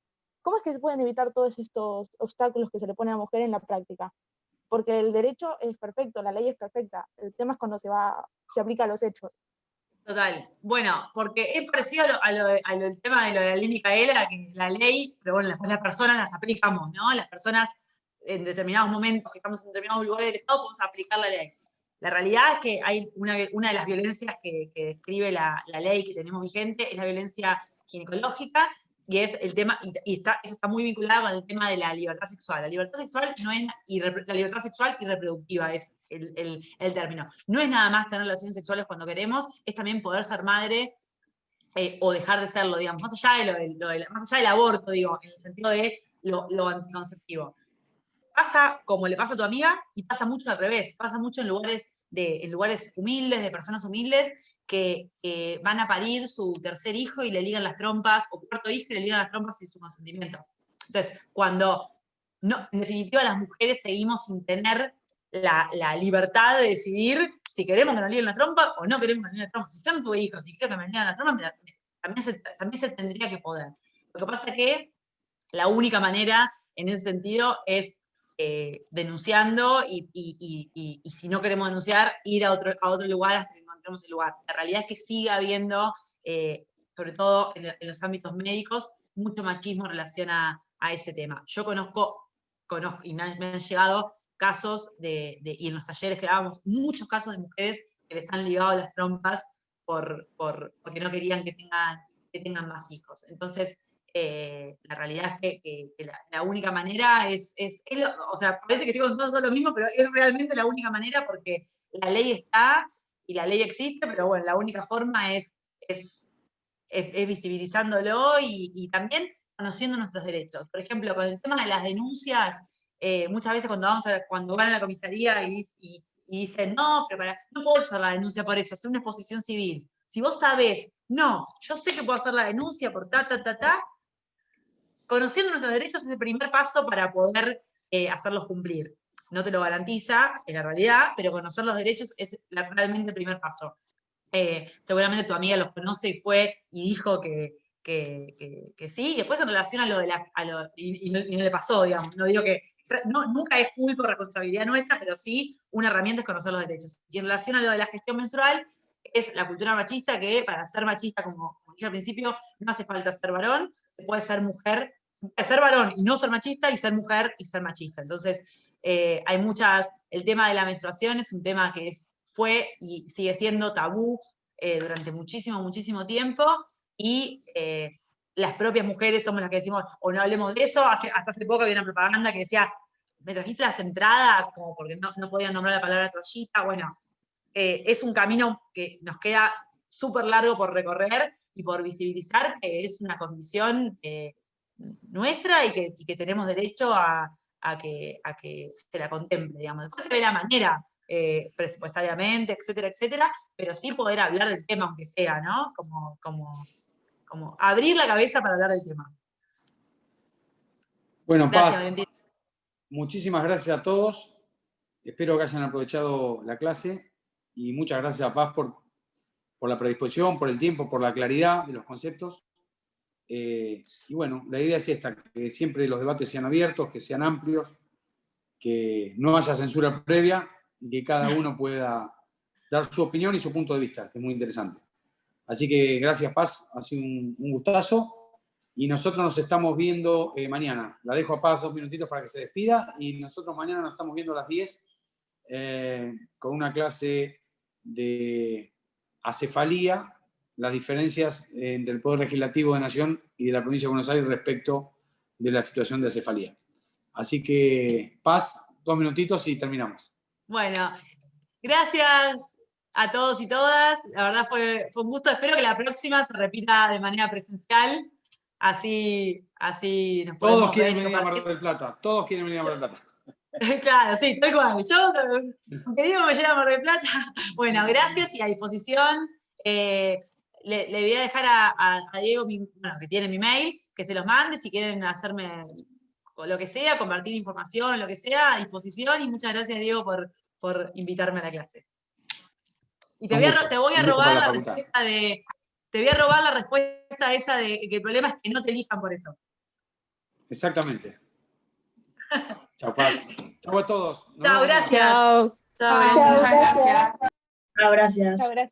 ¿cómo es que se pueden evitar todos estos obstáculos que se le ponen a la mujer en la práctica? Porque el derecho es perfecto, la ley es perfecta. El tema es cuando se aplica a los hechos. Total. Bueno, porque es parecido al tema de lo de la ley Micaela, que la ley, pero bueno, después las personas las aplicamos, ¿no? Las personas en determinados momentos, que estamos en determinados lugares del Estado, podemos aplicar la ley. La realidad es que hay una de las violencias que describe la ley que tenemos vigente, es la violencia ginecológica, y es el tema, eso está muy vinculado con el tema de la libertad sexual. La libertad sexual no es, la libertad sexual y reproductiva es el término. No es nada más tener relaciones sexuales cuando queremos, es también poder ser madre o dejar de serlo, digamos, más allá más allá del aborto, digo, en el sentido de lo anticonceptivo. Pasa como le pasa a tu amiga y pasa mucho al revés, pasa mucho en lugares humildes, de personas humildes, que van a parir su tercer hijo y le ligan las trompas, o cuarto hijo y le ligan las trompas sin su consentimiento. Entonces, en definitiva las mujeres seguimos sin tener la libertad de decidir si queremos que nos liguen la trompa o no queremos que nos liguen la trompa. Si yo no tuve hijos, si quiero que me liguen las trompas, también se tendría que poder. Lo que pasa es que la única manera en ese sentido es denunciando y si no queremos denunciar, ir a otro lugar hasta que encontremos el lugar. La realidad es que sigue habiendo, sobre todo en los ámbitos médicos, mucho machismo en relación a ese tema. Yo conozco y me han llegado casos y en los talleres que dábamos, muchos casos de mujeres que les han ligado las trompas porque no querían que tengan más hijos. Entonces, la realidad es que la única manera o sea, parece que estoy contando todo lo mismo, pero es realmente la única manera porque la ley está y la ley existe, pero bueno, la única forma es visibilizándolo y también conociendo nuestros derechos. Por ejemplo, con el tema de las denuncias, muchas veces cuando van a la comisaría y dicen, no, pero no puedo hacer la denuncia por eso, hacer una exposición civil. Si vos sabés, no, yo sé que puedo hacer la denuncia por conociendo nuestros derechos es el primer paso para poder hacerlos cumplir. No te lo garantiza, en la realidad, pero conocer los derechos es realmente el primer paso. Seguramente tu amiga los conoce y fue y dijo que sí, y después en relación a lo de y no le pasó, digamos, no digo que, nunca es culpa o responsabilidad nuestra, pero sí una herramienta es conocer los derechos. Y en relación a lo de la gestión menstrual, es la cultura machista que para ser machista, como dije al principio, no hace falta ser varón, se puede ser mujer, se puede ser varón y no ser machista, y ser mujer y ser machista. Entonces, el tema de la menstruación es un tema que fue y sigue siendo tabú durante muchísimo, muchísimo tiempo, y las propias mujeres somos las que decimos, o no hablemos de eso. Hasta hace poco había una propaganda que decía, me trajiste las entradas, como porque no podían nombrar la palabra toallita. Bueno, es un camino que nos queda súper largo por recorrer y por visibilizar que es una condición nuestra y que tenemos derecho a que se la contemple, digamos. Después se ve la manera, presupuestariamente, etcétera, etcétera, pero sí poder hablar del tema, aunque sea, ¿no? Como abrir la cabeza para hablar del tema. Bueno, Gracias, Paz, Valentina. muchísimas gracias a todos. Espero que hayan aprovechado la clase y muchas gracias a Paz por la predisposición, por el tiempo, por la claridad de los conceptos. Y bueno, la idea es esta, que siempre los debates sean abiertos, que sean amplios, que no haya censura previa y que cada uno pueda dar su opinión y su punto de vista, que es muy interesante. Así que gracias, Paz, ha sido un gustazo. Y nosotros nos estamos viendo mañana. La dejo a Paz 2 minutitos para que se despida y nosotros mañana nos estamos viendo a las 10 con una clase de acefalía, las diferencias entre el Poder Legislativo de Nación y de la Provincia de Buenos Aires respecto de la situación de acefalía. Así que, Paz, 2 minutitos y terminamos. Bueno, gracias a todos y todas. La verdad fue un gusto. Espero que la próxima se repita de manera presencial. Así nos podemos Todos quieren ver y venir a Mar compartir. del Plata. Todos quieren venir a Mar del Plata. Claro, sí, tal cual. Yo, aunque digo que me lleva a Mar del Plata, bueno, gracias y a disposición. Le voy a dejar a Diego, que tiene mi mail, que se los mande si quieren hacerme lo que sea, compartir información, lo que sea, a disposición. Y muchas gracias, Diego, por invitarme a la clase. Y te voy a robar la respuesta te voy a robar la respuesta esa de que el problema es que no te elijan por eso. Exactamente. Chao, Paz. Chao a todos. Chao, gracias. Chao. Chao, gracias. Chao, gracias. Chao, gracias.